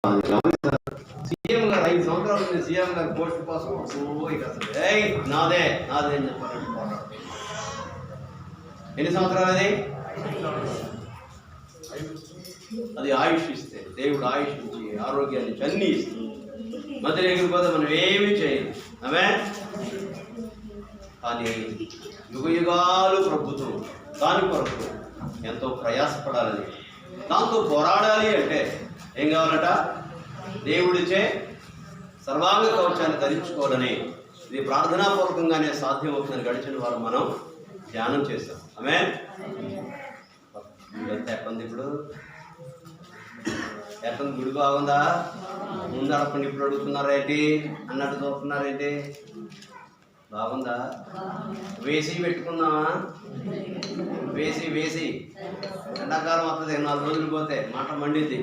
CM గారు 5 సంవత్సరాలు ఉంది. సీఎం గారు పోస్ట్ కోసం నాదే నాదే అని చెప్పాలంటే పోరాడు. ఎన్ని సంవత్సరాలు అది? అది ఆయుష్ ఇస్తే, దేవుడు ఆయుష్ ఇచ్చి ఆరోగ్యాన్ని ఇచ్చి అన్నీ ఇస్తే మధ్య ఎగిరిపోతే మనం ఏమీ చేయదు. ఆమె కానీ యుగ యుగాలు ప్రభుత్వం దాని కొరకు ఎంతో ప్రయాసపడాలని, దాంతో పోరాడాలి అంటే ఏం కావాలట? దేవుడిచే సర్వాంగ కవచాన్ని ధరించుకోవాలని. ఇది ప్రార్థనాపూర్వకంగానే సాధ్యం అవుతుందని గడిచిన వారు మనం ధ్యానం చేశాం. ఆమె ఎట్టుంది ఇప్పుడు? ఎట్టుంది? గుడి బాగుందా? ముందు అడపండి, ఇప్పుడు అడుగుతున్నారేంటి అన్నట్టు చూస్తున్నారేంటి? బాగుందా? వేసి పెట్టుకుందామా? వేసి ఎండాకాలం వస్తుంది, 4 రోజులు పోతే మాట మండిద్ది.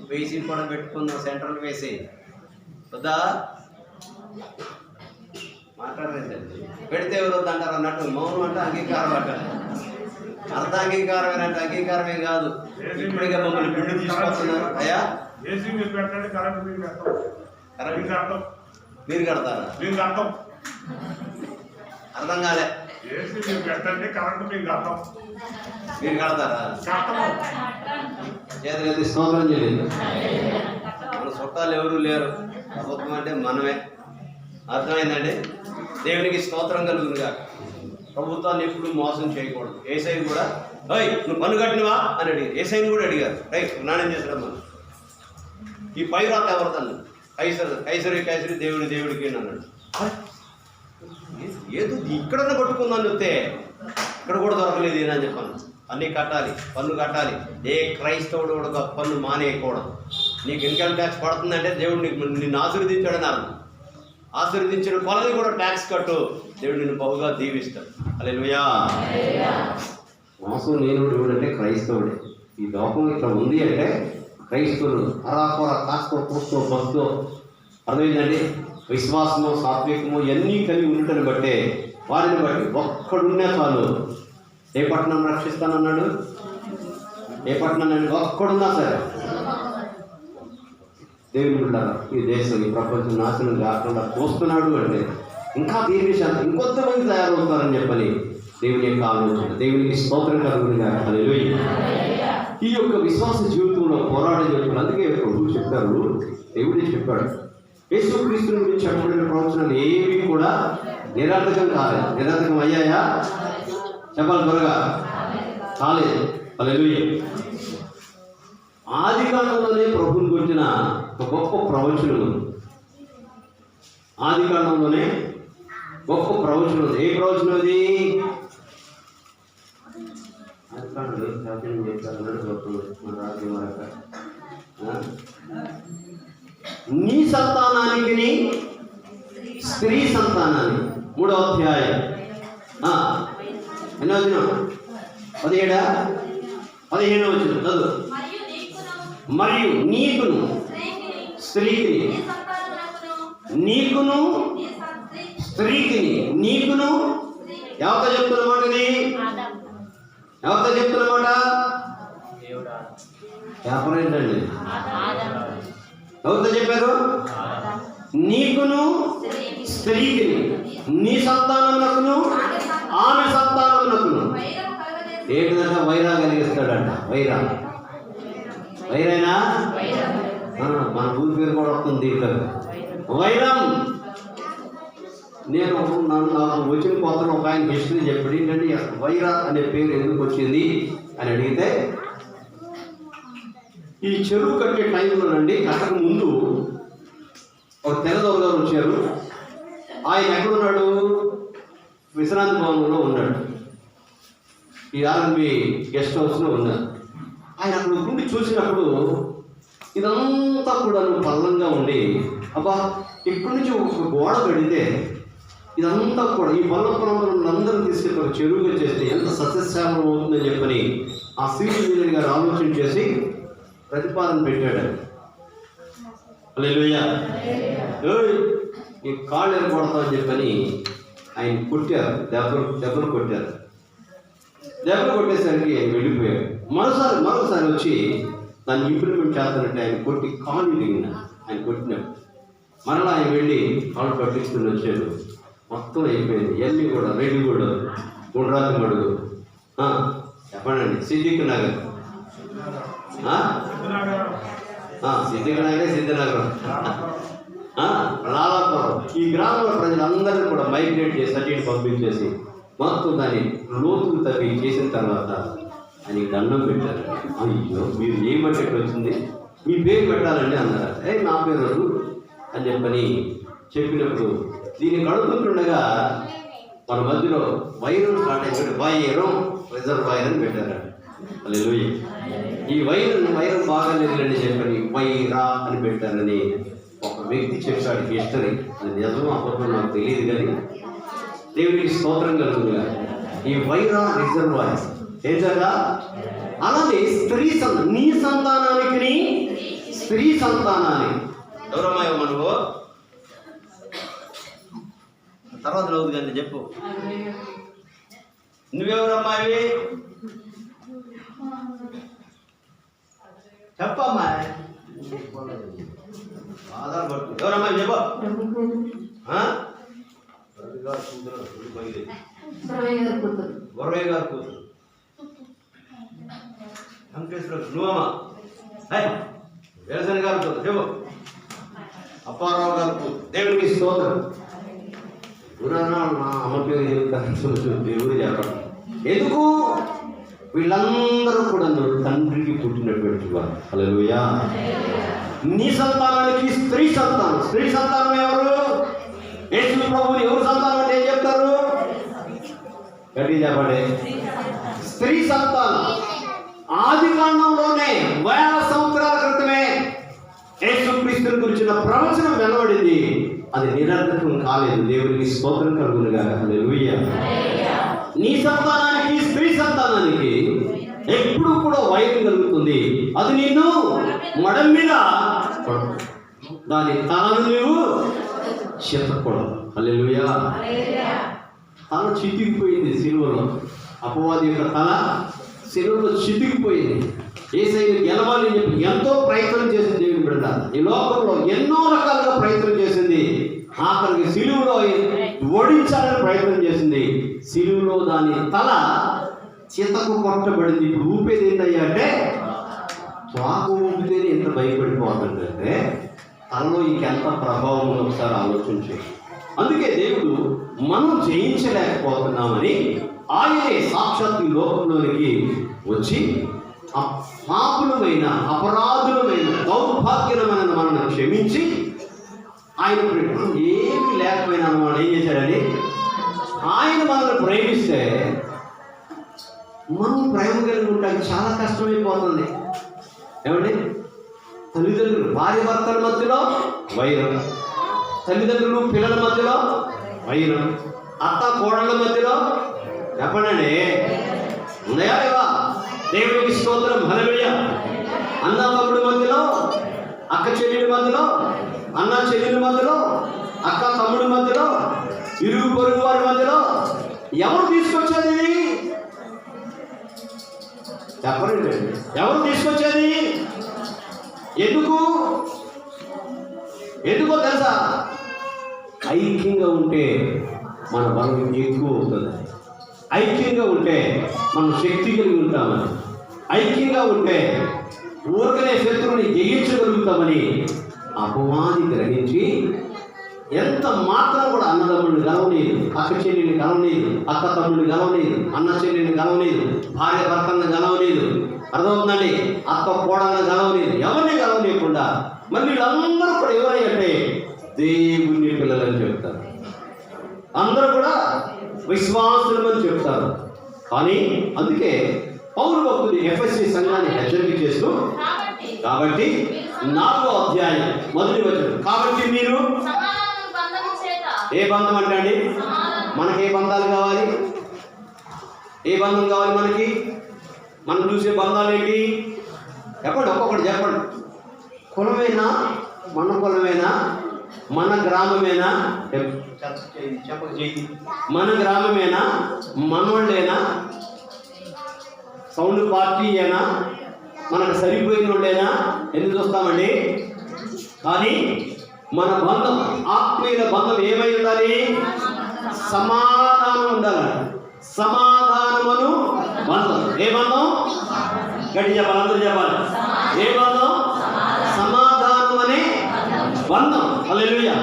వేసి కూడా పెట్టుకుందాం, సెంట్రల్ వేసి వద్దా? మాట్లాడలేదండి. పెడితే ఎవరు వద్దంటారు అన్నట్టు. మౌనం అంటే అంగీకారం అంటారు. అర్ధాంగీకారమేనంటే అంగీకారమే కాదు. ఇప్పటికే మమ్మల్ని పిండి తీసుకొస్తున్నారు. అయ్యా మీరు కడతారా? అర్థం కాలే. మీరు కడతారా? చేతులైతే స్తోత్రం చేయలేదు. మన చుట్టాలు ఎవరు లేరు, ప్రభుత్వం అంటే మనమే. అర్థమైందండి? దేవునికి స్తోత్రం కలుగునుగా. ప్రభుత్వాన్ని ఎప్పుడు మోసం చేయకూడదు. ఏసై కూడా నువ్వు పన్ను కట్టినవా అని అడిగారు. ఏసైని కూడా అడిగారు. స్నానం చేసడం మనం ఈ పై రాత ఎవరిదన్న? కైసరి దేవుడికి అన్నాడు. ఏదో ఇక్కడన్నా పట్టుకుందని చెప్తే ఇక్కడ కూడా దొరకలేదు అని చెప్పాను. అన్నీ కట్టాలి, పన్ను కట్టాలి. ఏ క్రైస్తవుడు కూడా పన్ను మానేయకూడదు. నీకు ఇన్కమ్ ట్యాక్స్ పడుతుందంటే దేవుడు నిన్ను ఆశీర్వదించాడని అర్థం. ఆశీర్వదించిన కొలది కూడా ట్యాక్స్ కట్టు, దేవుడు నిన్ను బహుగా దీవిస్తాడు. హల్లెలూయా. మోసం నేను దేవుడు అంటే క్రైస్తవుడే. ఈ లోకం ఇట్లా ఉంది అంటే క్రైస్తవులు అరాకొర కాస్తో కూస్తో భక్తో, అర్థమైందండి? విశ్వాసము సాత్వికము ఇవన్నీ కలిగి ఉండటం బట్టే, వారిని బట్టి ఒక్కడున్నా చాలు. ఏ పట్టణం రక్షిస్తానన్నాడు? ఏ పట్టణం? ఒక్కడున్నా సరే. దేవుని బిడ్డలారా, ఈ దేశం ఈ ప్రపంచం నాశనం కాకుండా చూస్తున్నాడు అంటే ఇంకా దేని విషయాలు ఇంకొంతమంది తయారవుతారని చెప్పని దేవుని యొక్క ఆలోచన. దేవునికి స్తోత్రం కలుగునుగా. హల్లెలూయా. ఈ యొక్క విశ్వాస జీవితంలో పోరాడే చెప్పారు. అందుకే ప్రభువు చెప్పారు, దేవుడే చెప్పాడు, యేసుక్రీస్తుని గురించి చెప్పబడిన ప్రవచనాలు ఏవి కూడా నిరర్థకం కాలేదు. నిరర్థకం అయ్యాయా? చెప్పాలి త్వరగా. కాలేదు. హల్లెలూయా. ఆది కాలంలోనే ప్రభువుని గురించిన ఒక గొప్ప ప్రవచనం ఉంది. ఆది కాలంలోనే గొప్ప ప్రవచనం ఉంది. ఏ ప్రవచనం అది? ఆది కాలంలో నీ సంతానానికి స్త్రీ సంతానాన్ని, 3వ అధ్యాయం 17వ వచనం చదువు. మరియు నీకును స్త్రీకి, నీకును స్త్రీకి, నీకును ఎవరితో చెప్తున్నమాట? ఇది ఎవరితో చెప్తున్నమాట? వ్యాపారం ఏంటండి? ఎవరితో చెప్పారు? నీకును స్త్రీకి, నీ సంతానమునకును ఆమె సంతానమునకును ఏంటిదంట? వైరా కలిగిస్తాడంట. వైరైనా మన ఊరి పేరు కూడా వస్తుంది. వైరం. నాకు వచ్చిన కొత్తలో ఒక ఆయన హిస్టరీ చెప్పాడు. ఏంటంటే వైరా అనే పేరు ఎందుకు వచ్చింది అని అడిగితే, ఈ చెరువు కట్టే టైంలోనండి, కట్టక ముందు ఒక తెల్లదొరగారు వచ్చారు. ఆయన ఎక్కడున్నాడు? విశ్రాంతి భవనంలో ఉన్నాడు. ఈ ఆర్ఎన్బి గెస్ట్ హౌస్లో ఉన్నారు. ఆయన అక్కడ నుండి చూసినప్పుడు ఇదంతా కూడా పల్లంగా ఉండి, అబ్బా ఇక్కడి నుంచి ఒక గోడ కడితే ఇదంతా కూడా ఈ పల్ల ప్రాంతంలో అందరూ తీసుకెళ్ళి ఒక చెరువుగా చేస్తే ఎంత సస్యశ్యామం అవుతుందని చెప్పని ఆ సీటు గారు ఆలోచన చేసి ప్రతిపాదన పెట్టాడు. హల్లెలూయా. ఈ కాళ్ళు ఎరగొడతామని చెప్పని ఆయన కొట్టారు. దెబ్బలు కొట్టారు. కొట్టేసరికి వెళ్ళిపోయాడు. మరోసారి వచ్చి దాన్ని ఇంప్లిమెంట్ చేస్తానంటే ఆయన కొట్టి కాలు దిగిన ఆయన కొట్టినాడు. మరలా ఆయన వెళ్ళి కాలు పట్టించుకుని వచ్చాడు. మొత్తం అయిపోయింది. ఇవన్నీ కూడా రెడ్డి కూడా గుండ్రాతి మడుగు చెప్పండి. సిద్దిక్ నగర్, సిద్దిక్ నగరే సిద్ధినగరం, లాలాపురం, ఈ గ్రామంలో ప్రజలందరినీ కూడా మైగ్రేట్ చేసి సర్టిఫికేట్ పంపించేసి మొత్తం దాన్ని లోతులు తవ్వి చేసిన తర్వాత ఆయనకి దండం పెట్టారు. అయ్యో మీరు ఏమంటే వచ్చింది, మీ పేరు పెట్టాలండి అన్నారు. నా పేరు వద్దు అని చెప్పని చెప్పినప్పుడు దీన్ని కడుగుతుండగా మన మధ్యలో వైరం స్టార్ట్ అయిపోయి వైరం రిజర్వాయర్ అని పెట్టారు. హల్లెలూయా. ఈ వైరం బాగా లేదులేండి చెప్పని వైరా అని పెట్టారని ఒక వ్యక్తి చెప్పాడు. హిస్టరీ అది నిజమో అబద్ధం నాకు తెలియదు, కానీ దేవుడికి స్తోత్రం కలుగుగా. ఈ వైరా రిజర్వాయర్ ఏంటగా, అలానే స్త్రీ నీ సంతానానికి స్త్రీ సంతానానికి ఎవరమ్మాయి మనకు తర్వాత అవుతుంది కానీ చెప్పు, నువ్వెవరమ్మాయి చెప్పమ్మా, ఆధారపడుతు ఎవరమ్మాయి చెప్పు. వరవయ్య గారు కూతురు వెంకటేశ్వర నువ్వమ్మా, వ్యవసాయ గారు కూతురు చెప్పు. అప్పారావు గారు కూతురు. దేవుడికి స్తోత్రం. నా అమ్మ పేరు చెబుతాను, దేవుడు చెప్పడం ఎందుకు, వీళ్ళందరూ కూడా తండ్రికి పుట్టినటువంటి వారు. హల్లెలూయా. నీ సంతానానికి స్త్రీ సంతానం. స్త్రీ సంతానం ఎవరు? యేసు ప్రభువు ఎవరు సంతానం అంటే ఏం చెప్తారు? గట్టి చెప్పండి. స్త్రీ సంతానం. ఆది కాండంలోనే 1000 సంవత్సరాల క్రితమే యేసుక్రీస్తుని గురించిన ప్రవచనం వెలువడింది. అది నిరర్థకం కాలేదు. దేవునికి స్తోత్రం కలుగునుగా. హల్లెలూయా. నీ సంతానానికి స్త్రీ సంతానానికి ఎప్పుడు కూడా వైరం కలుగుతుంది. అది నిన్ను మడం మీద దాని తలను నీవు చెత్తకూడదు. హల్లెలూయా. తల చితికిపోయింది సిలువలో. అపవాది యొక్క తల సిలువలో చితికిపోయింది. యేసయ్యను గెలవాలని చెప్పి ఎంతో ప్రయత్నం చేసింది దేవుని బిడ్డ. ఈ లోకంలో ఎన్నో రకాలుగా ప్రయత్నం చేసింది. ఆఖరికి సిలువలో ఓడించాలని ప్రయత్నం చేసింది. సిలువలో దాని తల చితకు కొట్టబడింది. ఇప్పుడు ఊపేది ఏంటయ్యా అంటే, త్వాకు ఊపితేనే ఎంత భయపడిపోతుందంటే తనలో ఇంకెంత ప్రభావం ఒకసారి ఆలోచించే. అందుకే దేవుడు మనం జయించలేకపోతున్నామని ఆయనే సాక్షాత్ ఈ లోకంలోనికి వచ్చి పాపులమైన అపరాధులమైన దౌర్భాగ్యమైన మనల్ని క్షమించి ఆయన ఏమి లేకపోయినా మనం ఏం చేశాడని ఆయన మనల్ని ప్రేమిస్తే మనం ప్రేమ కలిగి ఉండడానికి చాలా కష్టమైపోతుంది. ఏమండి, తల్లిదండ్రులు భార్య భర్తల మధ్యలో వైరం, తల్లిదండ్రులు పిల్లల మధ్యలో వైరం, అత్త కోడళ్ళ మధ్యలో చెప్పండి ఉన్నాయా లేవా? దేవుడికి స్తోత్రం. హల్లెలూయా. అన్న తమ్ముడి మధ్యలో, అక్క చెల్లెల మధ్యలో, అన్న చెల్లెల మధ్యలో, అక్క తమ్ముడి మధ్యలో, ఇరుగు పొరుగు వారి మధ్యలో ఎవరు తీసుకొచ్చేది? చెప్పండి, ఎవరు తీసుకొచ్చేది? ఎందుకో తెలుసా? ఐక్యంగా ఉంటే మన బలం ఎక్కువ అవుతుంది. ఐక్యంగా ఉంటే మనం శక్తి కలిగి ఉంటామని, ఐక్యంగా ఉంటే ఊరికనే శత్రువుని జయించగలుగుతామని అపవాది గ్రహించి ఎంత మాత్రం కూడా అన్నదమ్ముడిని గలవనీదు, అక్క చెల్లిని గలవనీదు, అక్క తమ్ముడిని గలవనీదు, అన్న చెల్లిని గలవనీదు, భార్య భర్తలను గలవనీదు. అర్థమవుతుందండి? అక్క కోడలను గలవనీదు, ఎవరిని గలవనీయకుండా. మరి వీళ్ళందరూ కూడా ఎవరంటే దేవుని పిల్లలని చెప్తారు. అందరూ కూడా విశ్వాసులమని చెప్తారు. కానీ అందుకే పౌలు భక్తుడు ఎఫెసీ సంఘాన్ని హెచ్చరిక చేస్తూ, కాబట్టి 4వ అధ్యాయం మొదటి వచనం, కాబట్టి మీరు ఏ బంధం అంటే అండి, మనకి ఏ బంధాలు కావాలి? ఏ బంధం కావాలి మనకి? మనం చూసే బంధాలు ఏంటి చెప్పండి, ఒక్కొక్కటి చెప్పండి. కులమేనా? మన కులమేనా? మన గ్రామమేనా? మన గ్రామమేనా? మనోళ్ళేనా? సౌండ్ పార్టీ ఏనా? మనకు సరిపోయిన వాళ్ళైనా ఎందుకు చూస్తామండి? కానీ మన బంధం, ఆత్మీయ బంధం ఏమై ఉండాలి? సమాధానం ఉండాలి. సమాధానమును బంధం. ఏ బంధం? గట్టి చెప్పాలి, అందరూ చెప్పాలి. ఏ బంధం? సమాధానం అనే బంధం. హల్లెలూయా,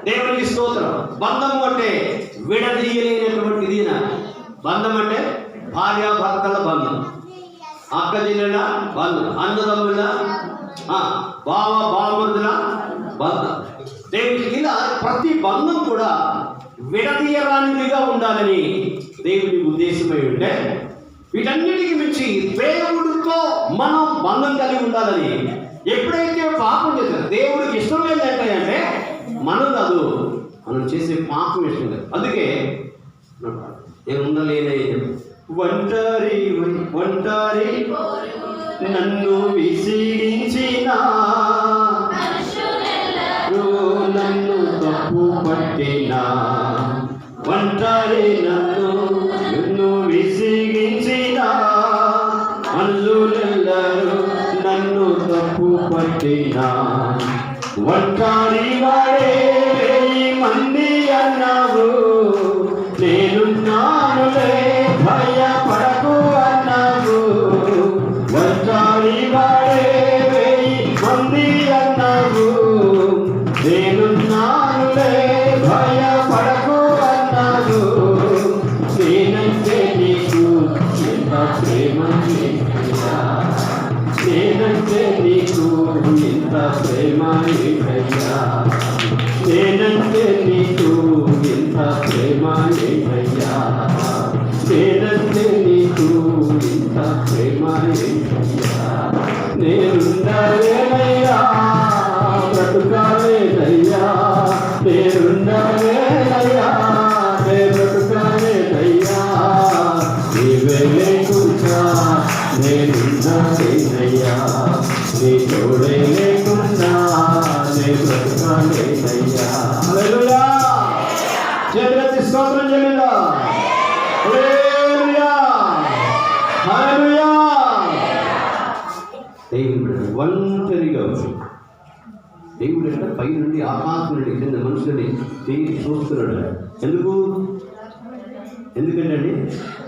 దేవునికి స్తోత్రం. బంధము అంటే విడదీయలేనటువంటిది. బంధం అంటే భార్యాభర్తల బంధం, అక్క చెల్లెల బంధం, అన్నదమ్ముల, బావ బామరుదుల బంధం. దేవునికి ఇలా ప్రతి బంధం కూడా విడదీయరానిదిగా ఉండాలని దేవుని ఉద్దేశమై ఉంటే, వీటన్నిటికి మించి దేవుడితో మనం బంధం కలిగి ఉండాలని. ఎప్పుడైతే పాపం చేశారు, దేవుడికి ఇష్టం లేదంటే అంటే మనం కాదు, మనం చేసే పాపం ఇష్టం లేదు. అందుకే నేను ఉండలేనే ఒంటరి ఒంటరి నన్ను విసిగించిన, నన్ను తప్పు పట్టిన, ఒంటరి నన్ను విసిగించిన, మనుషులెల్లరూ నన్ను తప్పు పట్టిన, ఒంటరి వాడే మంది అన్నావు, నేనున్నానులే భయపడకు అన్నావు. ఒంటరి వాడే మంది అన్నావు, నేనున్నానులే భయపడకు అన్నావు. నేనంటే నీకు ఎంత ప్రేమ, నేనంటే నీకు ఎంత ప్రేమ ఏంటయ్యా, నేనంటే నీకు ఎంత ప్రేమ ఏంటయ్యా, నేనంటే నీకు ఎంత ప్రేమ ఏంటయ్యా. నేనుండలేనయ్యా బ్రతుకాలేనయ్యా, నేనుండలేనయ్యా బ్రతుకాలేనయ్యా, నీవే లేకుండా నేనుండలేనయ్యా, నీ తోడే లేకుండా నేను బ్రతుకాలేనయ్యా. హల్లెలూయా, చేతులెత్తి స్తోత్రం చేయండి. హల్లెలూయా, హల్లెలూయా. దేవుడు ఒంటరిగా దేవుడు అంటే పై నుండి ఆకాశం నుండి కింద మనుషులని దేవుడు చూస్తున్నాడు. ఎందుకంటే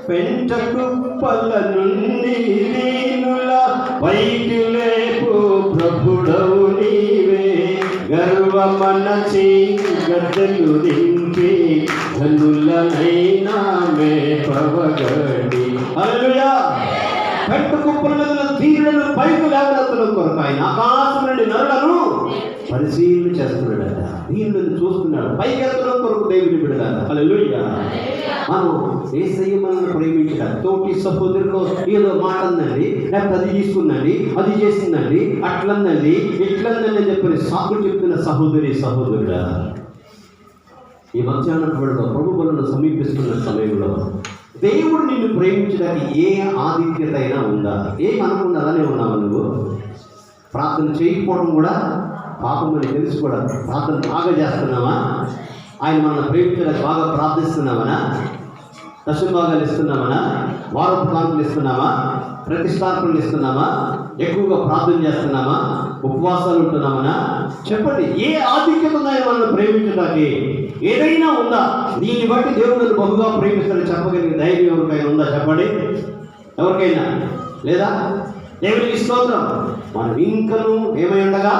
పెంట కుప్పల నుండి దీనుల పైకి లేపు ప్రభుడవు నీవే, గర్వమనచి గద్దెలు దింపి ధనులనైనా మేపవగడి. హల్లెలూయా, పెంట కుప్పల మీద దీనులను పైకి లేవనెత్తడం కొరకు ఆయన ఆకాశం నుండి నరులను పరిశీలన చేస్తున్నాడట, దీనులను చూస్తున్నాడు, పైకి ఎత్తడం కొరకు దేవుని బిడ్డలారా. హల్లెలూయా, మనం యేసయ్య మనల్ని ప్రేమించడం, తోటి సహోదరులు ఏదో మాట అందండి, లేకపోతే అది తీసుకుందండి, అది చేసిందండి, అట్లందండి, ఇట్లందండి అని చెప్పని సాకులు చెప్తున్న సహోదరుడా, ఈ మధ్యాహ్నం ప్రభు బలను సమీపిస్తున్న సమయంలో దేవుడు నిన్ను ప్రేమించడానికి ఏ ఆధిక్యత అయినా ఉందా? ఏం అనుకున్నా అలానే ఉన్నావా? నువ్వు ప్రార్థన చేయకపోవడం కూడా పాపం అని తెలిసి కూడా ప్రార్థన బాగా చేస్తున్నావా? ఆయన మనల్ని ప్రేమించడానికి బాగా ప్రార్థిస్తున్నామనా? దశభాగాలు ఇస్తున్నామనా? వారపు కాంతులు ఇస్తున్నామా? ప్రతిష్టాపనలు ఇస్తున్నామా? ఎక్కువగా ప్రార్థన చేస్తున్నామా? ఉపవాసాలు ఉంటున్నామనా? చెప్పండి, ఏ ఆధిక్యత ఉందా మనల్ని ప్రేమించడానికి? ఏదైనా ఉందా? దీన్ని బట్టి దేవుడు బహుగా ప్రేమిస్తాడని చెప్పగలిగిన ధైర్యం ఎవరికైనా ఉందా? చెప్పండి, ఎవరికైనా లేదా? దేవునికి స్తోత్రం. మనం ఇంకను ఏమై ఉండగా,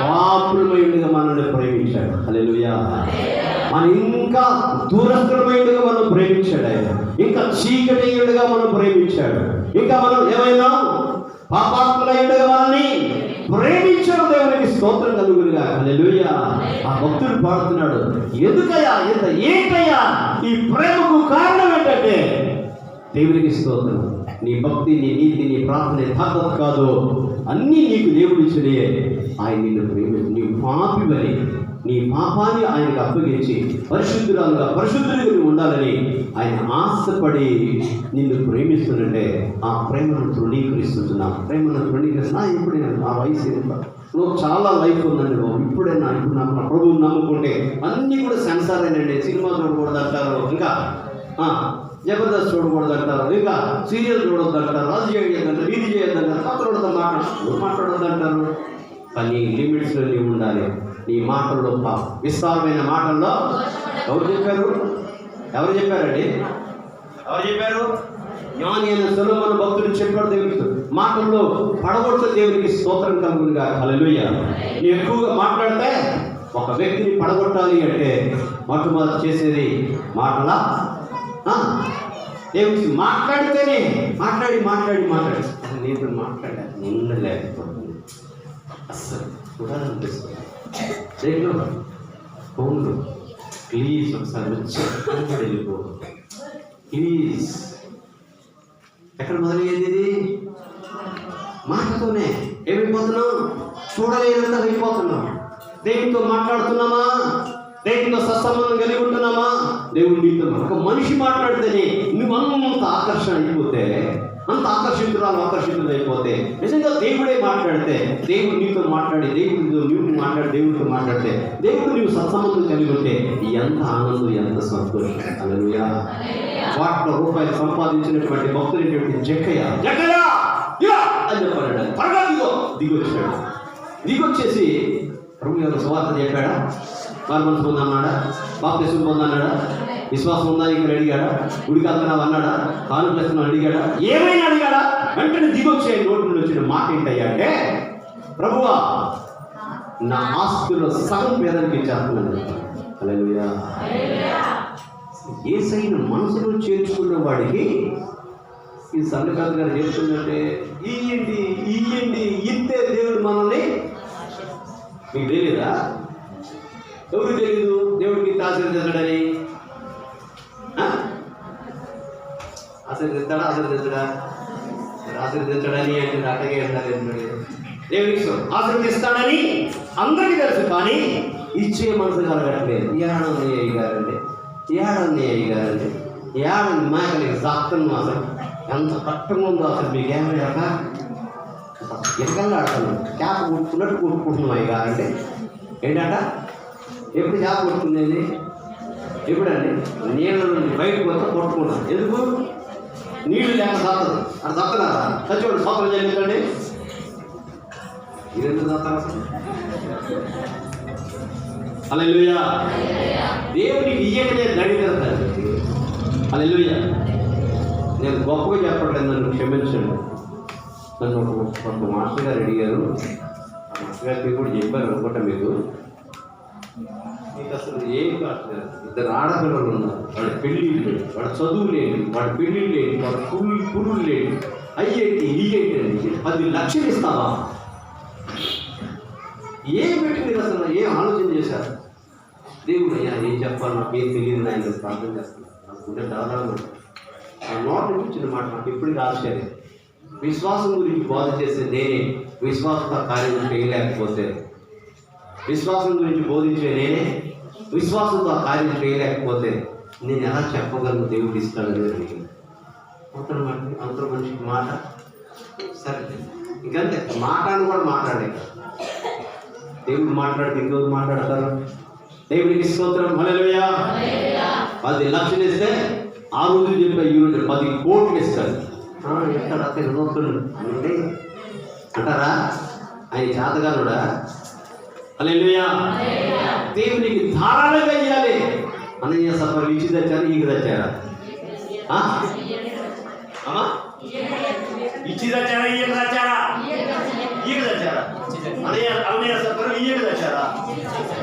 పాపులమై ఉండగా మనల్ని ప్రేమించాడు. హల్లెలూయా, మనం ఇంకా దూరస్థులమైనగా మనం ప్రేమించాడు. ఆయన ఇంకా చీకటియుడుగా మనం ప్రేమించాడు. ఇంకా మనం ఏమైనా పాపాత్ములైనగా మనల్ని ప్రేమించాడు. దేవునికి స్తోత్రం కలుగునుగా. హల్లెలూయా. ఆ భక్తుడు పాడుతున్నాడు, ఎందుకయ్యా ఏంటయ్యా ఈ ప్రేమకు కారణం ఏంటంటే, దేవునికి స్తోత్రం, నీ భక్తి, నీ నీతి, నీ ప్రార్థన యథార్థత కాదు, అన్నీ నీకు దేవుడు ఇచ్చుడే. ఆయన నిన్ను ప్రేమించి నీవు పాపివని నీ పాపాన్ని ఆయనకు అప్పగించి పరిశుద్ధులుగా ఉండాలని ఆయన ఆశపడి నిన్ను ప్రేమిస్తుంటే, ఆ ప్రేమను తృణీకరిస్తున్నాం. ఎప్పుడైనా ఆ వయసు నువ్వు చాలా లైఫ్ ఉందండి బాబు, ఇప్పుడు నా ప్రభువుని నమ్ముకుంటే అన్నీ కూడా సెన్సార్ అయినండి, సినిమా చూడకూడదు అంటారు, ఇంకా జబర్దస్త్ చూడకూడదు అంటారు, ఇంకా సీరియల్ చూడొద్దు అంటారు, అది చేయొద్దంటారు, ఇది చేయొద్దంటారు, పక్కన మాట్లాడొద్దు అంటారు. కానీ లిమిట్స్లో నీవు ఉండాలి. నీ మాటల్లో విస్తారమైన మాటల్లో ఎవరు చెప్పారండి? ఎవరు చెప్పారు? జ్ఞాని అయిన సొలొమోను భక్తుడు చెప్పాడు దేవునికి, మాటల్లో పడగొట్టు దేవునికి స్తోత్రం కలుగునుగా. హల్లెలూయా. నువ్వు ఎక్కువగా మాట్లాడితే ఒక వ్యక్తిని పడగొట్టాలి అంటే మొట్టమొదటి చేసేది మాటలా దేవునికి మాట్లాడితేనే మాట్లాడి నేను మాట్లాడాను ఉండలేకపోతుంది, అస్సలు చూడాలనిపిస్తుంది. ఫోన్లు ప్లీజ్ ఒకసారి వచ్చి వెళ్ళిపో ప్లీజ్. ఎక్కడ మొదలయ్యేది ఇది? మాటతోనే. ఏమైపోతున్నాం? చూడలేనంత అయిపోతున్నాం. దేవునితో మాట్లాడుతున్నామా? దేవునితో సత్సంబంధం కలిగి ఉంటున్నామా? దేవుడు నీతో ఒక మనిషి మాట్లాడితేనే నువ్వంత ఆకర్షణ అయిపోతే, అంత ఆకర్షితులు అయిపోతే, నిజంగా దేవుడే మాట్లాడితే, దేవుడు నీతో మాట్లాడి దేవుడితో మాట్లాడితే, దేవుడు నీవు సత్సంబంధం కలిగి ఉంటే ఎంత ఆనందం, ఎంత సంతోషం. హల్లెలూయా. కోట్ల రూపాయలు సంపాదించినటువంటి భక్తులైనటువంటి జక్కయ్య అని చెప్పాడు. త్వరగా దిగొచ్చాడు. దిగొచ్చేసి ప్రభు గారు సువార్త చెప్పాడా? మార్మన్స్ పొందన్నాడా? బాప్తిసం పొందన్నాడా? విశ్వాసం ఉందా ఇక్కడ అడిగాడా? గుడికి వెళ్తున్నావు అన్నాడా? కాలు ప్లేస్తున్నావు అడిగాడా? ఏమైనా అడిగాడా? వెంటనే దిగొచ్చే నోటి నుండి వచ్చిన మాట ఏంటయ్యా అంటే, ప్రభువా నా ఆస్తుల్లో సగం పేదలకి ఇచ్చేస్తున్నాను. హల్లెలూయా. యేసయ్యను మనసులో చేర్చుకున్న వాడికి ఈ సంఘకాంత గారు చెప్తుందంటే, ఇయ్యండి ఇంతే దేవుడు మనల్ని. మీకు తెలియదా? ఎవరికి తెలీదు దేవుడికి ఆశీర్వదించడని? ఆశీర్వదించడని అంటే అట్టగే దేవుడికి ఆశీర్వదిస్తాడని అందరికీ తెలుసు, కానీ ఇచ్చే మనసు కలగట్లేదు. ఏడాది మేకలి సాక్తను అసలు ఎంత కష్టంగా ఉందో అసలు మీకు ఏమైనా ఎక్కగా ఆడతాను. చేప కొట్టుకున్నట్టు కొట్టుకుంటున్నాం అయ్యా అంటే ఏంటంట? ఎప్పుడు చేప కొట్టుకునేది? ఎప్పుడండి? నీళ్ళ నుండి బయటకు వస్తే కొట్టుకున్నాం. ఎందుకు? నీళ్లు లేక సాతదు. అది దక్కనారా? చచ్చిపోండి, సోదరం చెల్లించండి. ఇదెందుకు దక్కరా? హల్లెలూయా. దేవునికి ఇయ్యకనే దరిద్రత. హల్లెలూయా. నేను గొప్పగా చెప్పట్లేదు, నన్ను క్షమించండి. నన్ను ఒక మాస్టర్ గారు అడిగారు. ఆ మాస్టర్ గారికి కూడా చెప్పారు అనుకుంటా, మీకు అసలు ఏం కాదు. ఇద్దరు ఆడపిల్లలు ఉన్నారు, వాడి పెళ్ళిళ్ళు లేడు, వాడి చదువు లేదు, వాడి పెళ్ళిళ్ళు లేదు, వాడి పురులు లేదు, అయ్యేంటి ఇయ్యేంటి 10 లక్షలు ఇస్తావా? ఏం పెట్టి మీరు అసలు ఏం ఆలోచన చేశారు? దేవుడు అయ్యా ఏం చెప్పాలి, నాకు ఏం తెలియదు, ఆయన ప్రార్థన చేస్తున్నాను. నాకు ఉండే దాదాపు ఆ నోట్ ఇచ్చిన మాట నాకు ఎప్పటికీ ఆశ్చర్యం. విశ్వాసం గురించి బోధ చేసే నేనే విశ్వాసంతో కార్యం చేయలేకపోతే, విశ్వాసం గురించి బోధించే నేనే విశ్వాసంతో కార్యం చేయలేకపోతే నేను ఎలా చెప్పగలను దేవుడు ఇస్తాడని అడిగింది. అంతర మనిషికి మాట సరే ఇంకంతే, మాటను కూడా మాట్లాడే. దేవుడు మాట్లాడితే ఇంకోటి మాట్లాడతారు. దేవుడికి స్తోత్రం. హల్లెలూయా. 10 లక్షలు ఇస్తే ఆ రోజు చెప్పే ఈ రోజు 10 కోట్లు ఇస్తాడు. ఎక్కడ అంటే అంటారా? ఆయన చేతగానుడా? హల్లెలూయా. దేవునికి ధారాళంగా ఇవ్వాలి. అన్నయ్య సఫర్ ఇచ్చి తెచ్చారు, ఈగ తెచ్చారా? ఇచ్చి తెచ్చారా? ఈగ తెచ్చారా? ఈగ తెచ్చారా? అన్నయ్య సఫర్ ఈగ తెచ్చారా?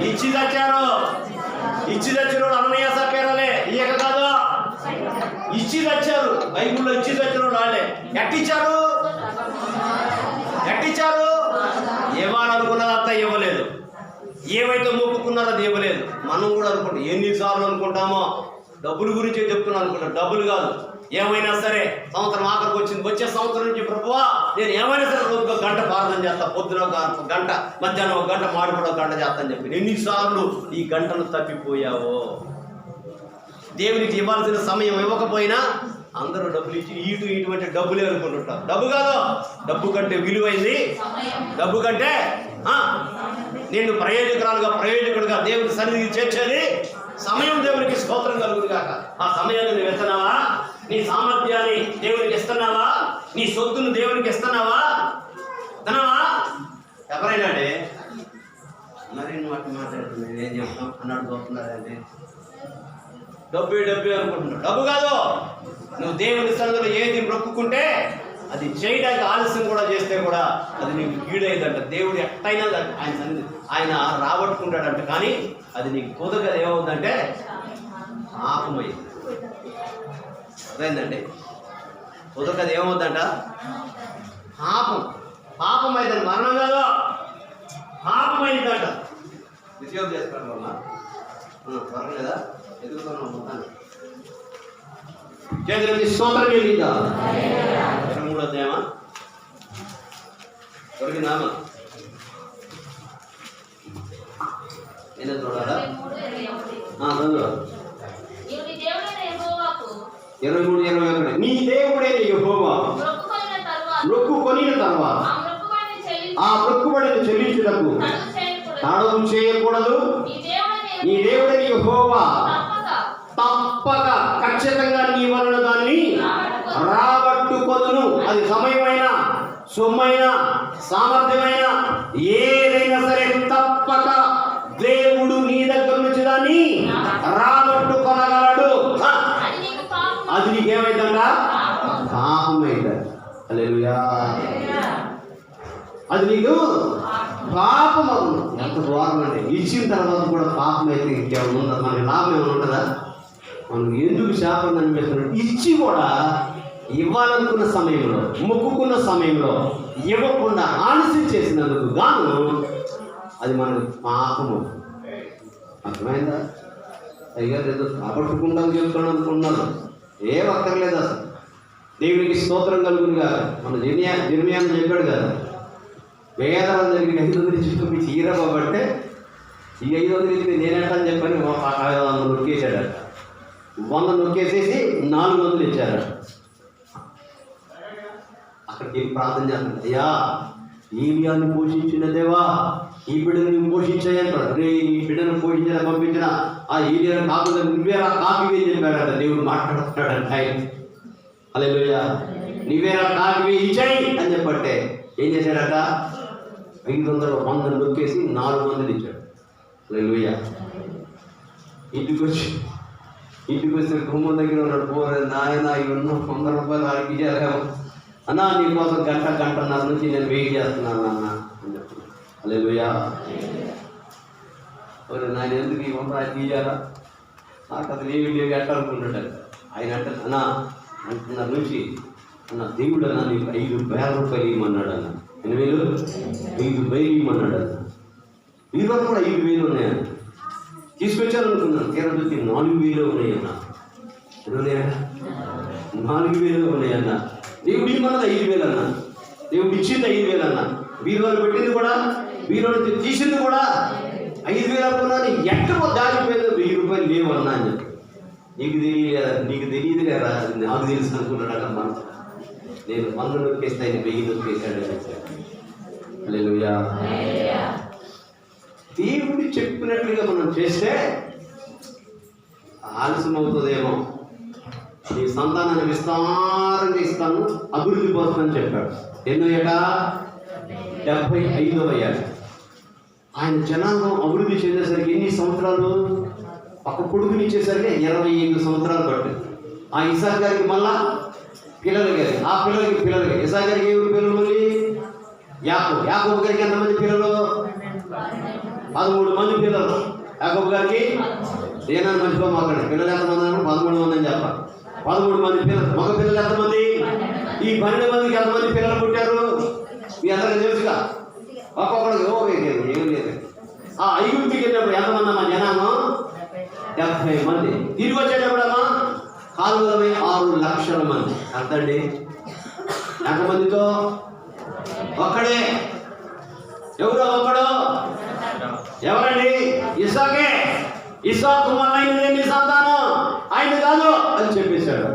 ఇచ్చి తెచ్చారు. ఇచ్చి తెచ్చిన అన్నయ్య సఫేరాలే, ఈగ కాదు. ఇచ్చి తెచ్చారు. బైబుల్లో ఇచ్చి తెచ్చిన వాళ్ళే. ఎట్టిచ్చారు? ఇవ్వాలనుకున్నదంతా ఇవ్వలేదు. ఏమైతే మొక్కుకున్నారో అది ఇవ్వలేదు. మనం కూడా అనుకుంటాం, ఎన్నిసార్లు అనుకుంటామో డబ్బుల గురించే చెప్తున్నాను అనుకుంటాం. డబ్బులు కాదు, ఏమైనా సరే సంవత్సరం ఆఖరికి వచ్చింది, వచ్చే సంవత్సరం నుంచి ప్రభువా నేను ఏమైనా సరే రోజుకు 1 గంట ప్రార్థన చేస్తా, పొద్దున 1 గంట, మధ్యాహ్నం 1 గంట, మాడిపడ 1 గంట చేస్తాను చెప్పి ఎన్నిసార్లు ఈ గంటలు తప్పిపోయావో. దేవునికి ఇవ్వాల్సిన సమయం ఇవ్వకపోయినా అందరూ డబ్బులు ఇచ్చి ఇటువంటి డబ్బులే అనుకుంటుంటారు. డబ్బు కాదు, డబ్బు కంటే విలువైంది. డబ్బు కంటే నేను ప్రయోజకుడుగా దేవుని సన్నిధికి చేర్చేది సమయం. దేవునికి స్తోత్రం కలుగును గాక. ఆ సమయాన్ని నువ్వు వెళ్తున్నావా? నీ సామర్థ్యాన్ని దేవునికి ఇస్తున్నావా? నీ సొత్తును దేవునికి ఇస్తున్నావా? ఇస్తున్నావా? ఎవరైనా మరి నువ్వు అట్లా మాట్లాడుతుంది ఏం చెప్తాం అన్నాడు చూస్తున్నారండి. డబ్బు అనుకుంటున్నావు. డబ్బు కాదు, నువ్వు దేవుని సన్నిధిలో ఏది మొక్కుకుంటే అది చేయడానికి ఆలస్యం కూడా చేస్తే కూడా అది నీకు కీడైందంట. దేవుడు ఎట్టయినా ఆయన సన్నిధి ఆయన రాబట్టుకుంటాడంట. కానీ అది నీకు కుదరగా ఏమవుతుందంటే పాపమైంది. అదేందండి కుదరగా ఏమవుతుందంట పాపం అయిందండి. మరణం కాదు, పాపమైందంట. నిత్యోగం చేసుకోవడం వల్ల పర్వాలేదా? ఎదుగుతున్నాం. చేతులకి స్తోత్రం చెల్లిద్దా. 23వ అధ్యాయమా దొరికిందామా? ఏదో చూడాలా? 23:21 నీ దేవుడైన యెహోవా మొక్కుకొనిన తర్వాత ఆ మొక్కుబడిని చెల్లించుటకు తడవు చేయకూడదు. నీ దేవుడైన యెహోవా తప్పక ఖచ్చితంగా నీ వలన దాన్ని రాబట్టుకొనును. అది సమయమైన, సొమ్మైన, సామర్థ్యమైన ఏదైనా సరే తప్పక దేవుడు నీ దగ్గర నుంచి దాన్ని రాబట్టుకొనగలడు. అది నీకేమైందంట? పాపమైంది. హల్లెలూయా. అది నీకు పాపం అవును. ఎంత ఘోరం అండి. ఇచ్చిన తర్వాత కూడా పాపం అయితే ఇంకేమైనా ఉందా? మనకి లాభం ఏమైనా ఉంటుందా? మనం ఎందుకు శాపం అనిపిస్తున్నాం? ఇచ్చి కూడా ఇవ్వాలనుకున్న సమయంలో, మొక్కుకున్న సమయంలో ఇవ్వకుండా ఆలస్యం చేసినందుకు గాను అది మనకు పాపము. అర్థమైందా? అయ్యా ఏదో కాబట్టుకుంటాం చెప్తున్నాం అనుకున్నాను. ఏం అక్కర్లేదు అసలు. దేవునికి స్తోత్రం కలుగునిగా. మన జర్మియాన్ని చెప్పాడు కదా, వేదాల దగ్గరికి 500 చూపించి ఈరబట్టే ఈ 500 ఇచ్చి నేనేంటని చెప్పని 500 నొక్కేసాడట. 100 నొక్కేసేసి 400 ఇచ్చారట. అక్కడికి ప్రార్థన చేస్తాడు. అయ్యా ఏలియాను పోషించిన దేవా ఈ బిడ్డను పోషించాయంటాడు. రే ఈ బిడ్డను పోషించిన పంపించిన ఆ ఏలియాను కాకుండా నువ్వేరా కాకివే చెప్పాడట. దేవుడు మాట్లాడుతున్నాడంట. ఆయన హల్లెలూయా. నువ్వేరా కాకివే ఇచ్చాయి అని చెప్పంటే ఏం చేశాడట? 500 100 నొక్కేసి 400 ఇచ్చాడు. హల్లెలూయా. ఇంటికి వస్తే గుమ్మం దగ్గర ఉన్నాడు. పోరే నాయన ఇవన్న 100 రూపాయలు ఆడికి ఇచ్చారేమో అన్నా, నీకోసం గంటన్నర నుంచి నేను వెయిట్ చేస్తున్నాను అన్న అని చెప్తున్నాను. హల్లెలూయా. పోరే నాయన ఎందుకు ఈ 100 ఆడికి ఇచ్చారా? నాకు అసలు ఏమి ఎట్టాలనుకుంటాడు ఆయన. అంటే అన్నా అంటున్నారు నుంచి అన్న దేవుడు అన్న నీకు 5,000 రూపాయలు ఇవ్వమన్నాడు అన్న. 5,000 ఇవ్వమన్నాడు అన్న. ఈ రోజు కూడా 5,000 ఉన్నాయన్న. తీసుకొచ్చారనుకున్నాను. తీరా చూసి 4,000 ఉన్నాయన్న. 4,000 ఉన్నాయన్న. దేవుడు ఇవ్వమన్నది 5,000 అన్న. దేవుడు ఇచ్చింది 5,000 అన్న. వీరు పెట్టింది కూడా, వీరు తీసింది కూడా 5,000 అనుకున్నాను. ఎక్కడ దారిపోయిందో 1,000 రూపాయలు లేవన్నా అని చెప్పి. నీకు తెలియదు కదా, నాకు తెలుసు అనుకున్నాడు మనసు. నేను 100 నొక్కేస్తే ఆయన 1000 నొక్కేశాడు. హల్లెలూయా. దేవుడు చెప్పినట్లుగా మనం చేస్తే ఆలస్యం అవుతుందేమో. నీ సంతానాన్ని విస్తారంగా ఇస్తాను, అభివృద్ధి పోతుందని చెప్పాడు. ఎన్నో ఏట 75వ ఏట ఆయన జనాంగం అభివృద్ధి చెందేసరికి ఎన్ని సంవత్సరాలు? ఒక కొడుకుని ఇచ్చేసరికి 25 సంవత్సరాలు పట్టింది. ఆ ఇసాక్ గారికి మళ్ళా పిల్లలు గారి, ఆ పిల్లలకి ఇసాక్ గారికి ఎవరు పిల్లలు? మళ్ళీ యాకోబు గారికి ఎంతమంది పిల్లలు? 13 మంది పిల్లలు. యాకోబు గారికి ఏనాడు మర్చిపోమాకండి. పిల్లలు ఎంతమంది అన్నారు? 13 మంది అని చెప్పాలి. 13 మంది పిల్లలు. మగ పిల్లలు ఎంతమంది? ఈ 12 మందికి ఎంతమంది పిల్లలు పుట్టారు? మీ అందరికీ తెలుసుగా. ఒక్కొక్కడికి ఏం లేదు. ఆ ఐగుప్తుకి వెళ్ళినప్పుడు ఎంతమంది అమ్మా జనాంగం? 70 మంది. తిరిగి వచ్చేటప్పుడమ్మా 6 లక్షల మంది. అంతండి. ఎంతమందితో? ఒక్కడే. ఎవరో ఒక్కడు. ఎవరండి? ఇసాకే. ఇసాకు వల్ల నీ సంతానం, ఆయన కాదు అని చెప్పేశాడు.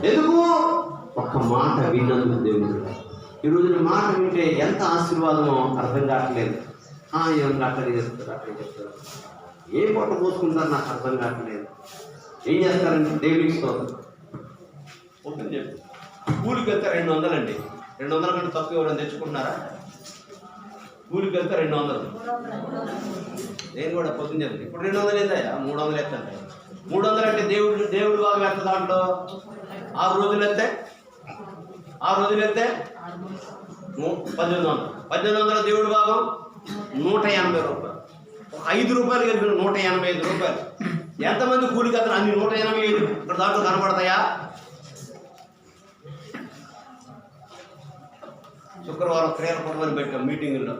ఎందుకు? ఒక్క మాట విన్నందుకు దేవుడు. ఈ రోజున మాట వింటే ఎంత ఆశీర్వాదమో అర్థం కావట్లేదు. ఏమన్నా అట్లా చెప్తారు, ఏ పొట్ట పోసుకుంటారు నాకు అర్థం కావట్లేదు. ఏం చేస్తారంటే దేవుడికి స్తోత్రం. పొద్దున్న చెప్పి కూలికి వెళ్తే 200 అండి. 200 కంటే తక్కువ ఎవరైనా తెచ్చుకుంటున్నారా? కూలికి వెళ్తే 200. నేను కూడా పొద్దున్న చెప్పి ఇప్పుడు 200 ఏందా 300 ఎత్తంటే 300 అంటే దేవుడు బాగా ఎంత దాంట్లో 6 రోజులు ఎత్తే 1800 దేవుడు భాగం 180 రూపాయలు. ఒక 5 రూపాయలు కలిపిన 185 రూపాయలు. ఎంతమంది కూలికి అతను అన్ని 185 ఇక్కడ దాంట్లో కనబడతాయా? శుక్రవారం క్రియల కుటుంబాన్ని పెట్టాం మీటింగుల్లో.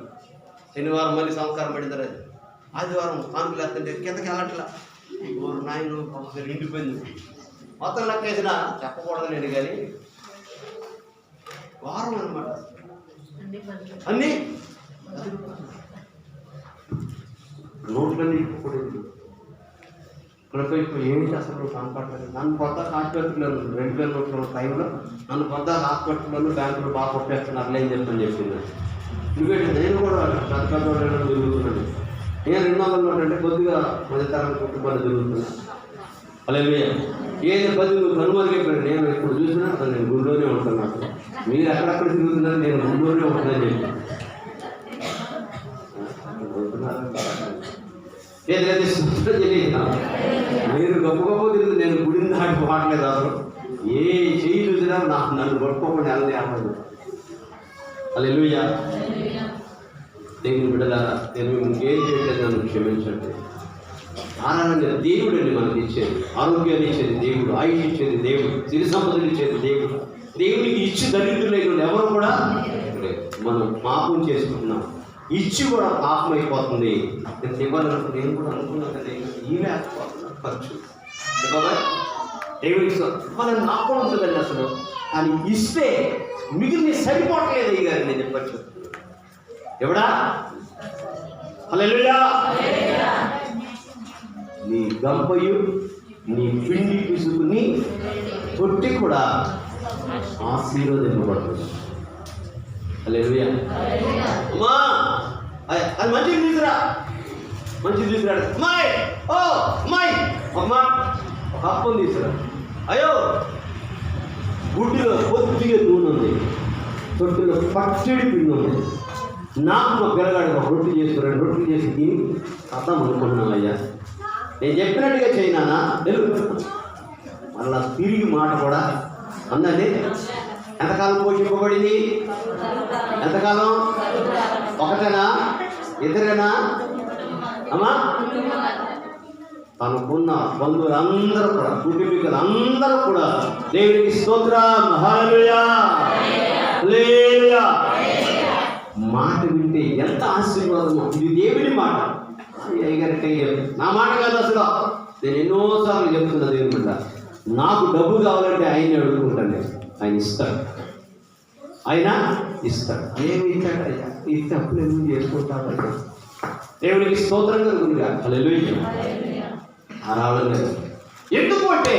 శనివారం మళ్ళీ సంస్కారం పడిన తర్వాత ఆదివారం కానుకలు వేస్తుంటే కిందకి వెళ్ళట్లా. ఎవరు నాయన ఇండిపోయింది మొత్తం లెక్కేసిన చెప్పకూడదు నేను కానీ వారం అనమాట అన్నీ నోట్లన్నీ ఇప్పుడు ఏంటి అసలు కనపడలేదు. నన్ను కొత్త హాస్పిటల్లో 2000 నోట్ల టైంలో నన్ను కొత్త హాస్పిటల్లో బ్యాంకులు బాగా కొట్టేస్తున్నారు అని చెప్పింది. ఎందుకంటే నేను కూడా పెద్దవాళ్ళు జరుగుతున్నాను. నేను 200 నోట్లు అంటే కొద్దిగా మధ్యతరం కుటుంబాలు జరుగుతున్నాను. అలాగే ఏది 10 కనుమరుగైపోయాడు. నేను ఎప్పుడు చూసినా అసలు నేను గుడిలోనే ఉంటున్నాను. మీరు ఎక్కడెక్కడ తిరుగుతున్నారు, నేను గుడిలోనే ఉంటున్నాను చెప్పి ఏదైతే మీరు గొప్ప తిరుగుతుంది. నేను గుడిని దాటి పోవట్లేదు. అసలు ఏ చెయ్యి చూసినా నన్ను కొట్టుకోకుండా వెళ్ళదే అవ్వదు. హల్లెలూయా. దేవుని బిడ్డలారా, నేను ఇంకేం చేయట్లేదు, నన్ను క్షమించండి. ఆరాధన దేవుడు అండి మనకి ఇచ్చేది, ఆరోగ్యాన్ని ఇచ్చేది దేవుడు, ఆయుష్ ఇచ్చేది దేవుడు, సిరి సంపదలు ఇచ్చేది దేవుడు. దేవునికి ఇచ్చి దరిద్రులైన ఎవరు కూడా మనం పాపం చేసుకుంటున్నాం. ఇచ్చి కూడా పాపం అయిపోతుంది. నేను ఇవ్వాలన్నప్పుడు నేను కూడా అనుకున్నాను కదా, ఈ లేకపోతున్నా ఖర్చు బాబాయ్ దేవుడికి మనం నాకు ఉంటుందండి అసలు. కానీ ఇస్తే మిగిలిన సరిపోవట్లేదు ఈ గారు నేను చెప్పచ్చు. ఎవడా హల్లెలూయా. నీ గంపయు నీ పిండి పిసుకుని తొట్టి కూడా ఆశీర్వదింపబడుతుంది. హల్లెలూయా. అమ్మా అది మంచిది తీసుకురాడు. అమ్మాయి ఓ అమ్మాయి అమ్మా ఒక అప్పం తీసుకురా. అయ్యో గుడ్డిలో కొద్దిగా నూనె ఉంది, తొట్టిలో పచ్చడి పిండి ఉంది. నాకు మా పిల్లగాడు ఒక రొట్టె చేసి 2 రొట్టెలు చేసి తిని అర్థం అనుకుంటున్నాను. అయ్యా నేను చెప్పినట్టుగా చేయనానా తెలుగు మళ్ళా తిరిగి మాట కూడా అందండి. ఎంతకాలం పోషింపబడింది? ఎంతకాలం? ఒకటేనా ఇద్దరేనా అమ్మా? తనకున్న బంధువులందరూ కూడా కుటుంబీకులందరూ కూడా దేవునికి స్తోత్రం. హల్లెలూయా హల్లెలూయా. మాట వింటే ఎంత ఆశీర్వాదమో. ఇది దేవుని మాట. అయ్యగారికి నా మాట కాదు అసలు. నేను ఎన్నోసార్లు చెప్తున్నా దేవుని బిడ్డ, నాకు డబ్బు కావాలంటే ఆయన్ని అడుగుకుంటాను. ఆయన ఇస్తాడు, ఆయన ఇస్తాడు. ఏమి ఇచ్చాడు? అయ్యా ఇస్తే అప్పుడు ఎందుకు చేసుకుంటాడు? దేవునికి స్తోత్రం కలుగుతుందిగా. హల్లెలూయా. ఆరాధన ఎందుకు అంటే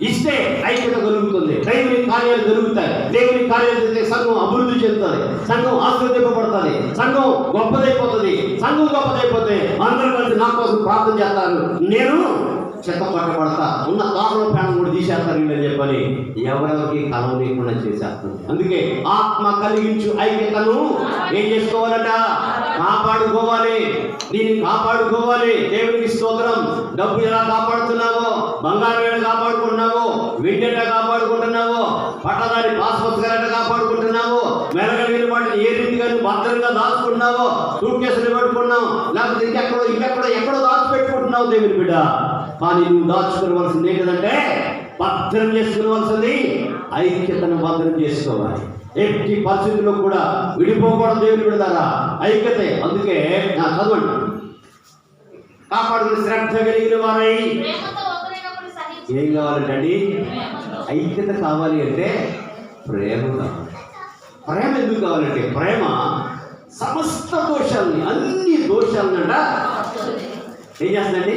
ఇస్తే ఐక్యత కలుగుతుంది, దేవుని కార్యాలు జరుగుతాయి. దేవుని కార్యాలు చేస్తే సంఘం అభివృద్ధి చెందుతుంది, సంఘం ఆశీర్వదింపబడుతుంది, సంఘం గొప్పదైపోతుంది. సంఘం గొప్పదైపోతే అందరూ కలిసి నా కోసం ప్రార్థన చేస్తారు. నేను చెత్త పట్టబడతా, ఉన్న కాపుల ప్రాణం కూడా తీసేస్తారు అని చెప్పని ఎవరెవరికి కలం లేకుండా చేసేస్తుంది. అందుకే ఆత్మ కలిగించు ఐక్యతను ఏం చేసుకోవాలట? కాపాడుకోవాలి. దీన్ని కాపాడుకోవాలి. దేవునికి స్తోత్రం. డబ్బు ఎలా కాపాడుతున్నావో, బంగారం ఎలా కాపాడుకుంటున్నావో, విద్యట కాపాడుకుంటున్నావో, పట్టదారి పాస్పోర్ట్ ఎలా కాపాడుకుంటున్నావో, మెరగలిగిన వాటిని ఏ రీతిగా భద్రంగా దాచుకుంటున్నావో, సూట్ కేసులు పెట్టుకున్నావు, లేకపోతే ఎక్కడో దాచిపెట్టుకుంటున్నావు దేవుని బిడ్డ. కానీ నువ్వు దాచుకోవలసింది ఏంటంటే భద్రం చేసుకోవాల్సింది ఐక్యతను భద్రం చేసుకోవాలి. ఎట్టి పరిస్థితుల్లో కూడా విడిపోకూడదు దేవుని బిడ్డలారా. ఐక్యతే. అందుకే నా చదవండి, కాపాడుకుని శ్రద్ధ కలిగిన వారై ఏం కావాలంటండి? ఐక్యత కావాలి అంటే ప్రేమ కావాలి. ప్రేమ ఎందుకు కావాలంటే ప్రేమ సమస్త దోషాలని, అన్ని దోషాలనంట ఏం చేస్తుందండి?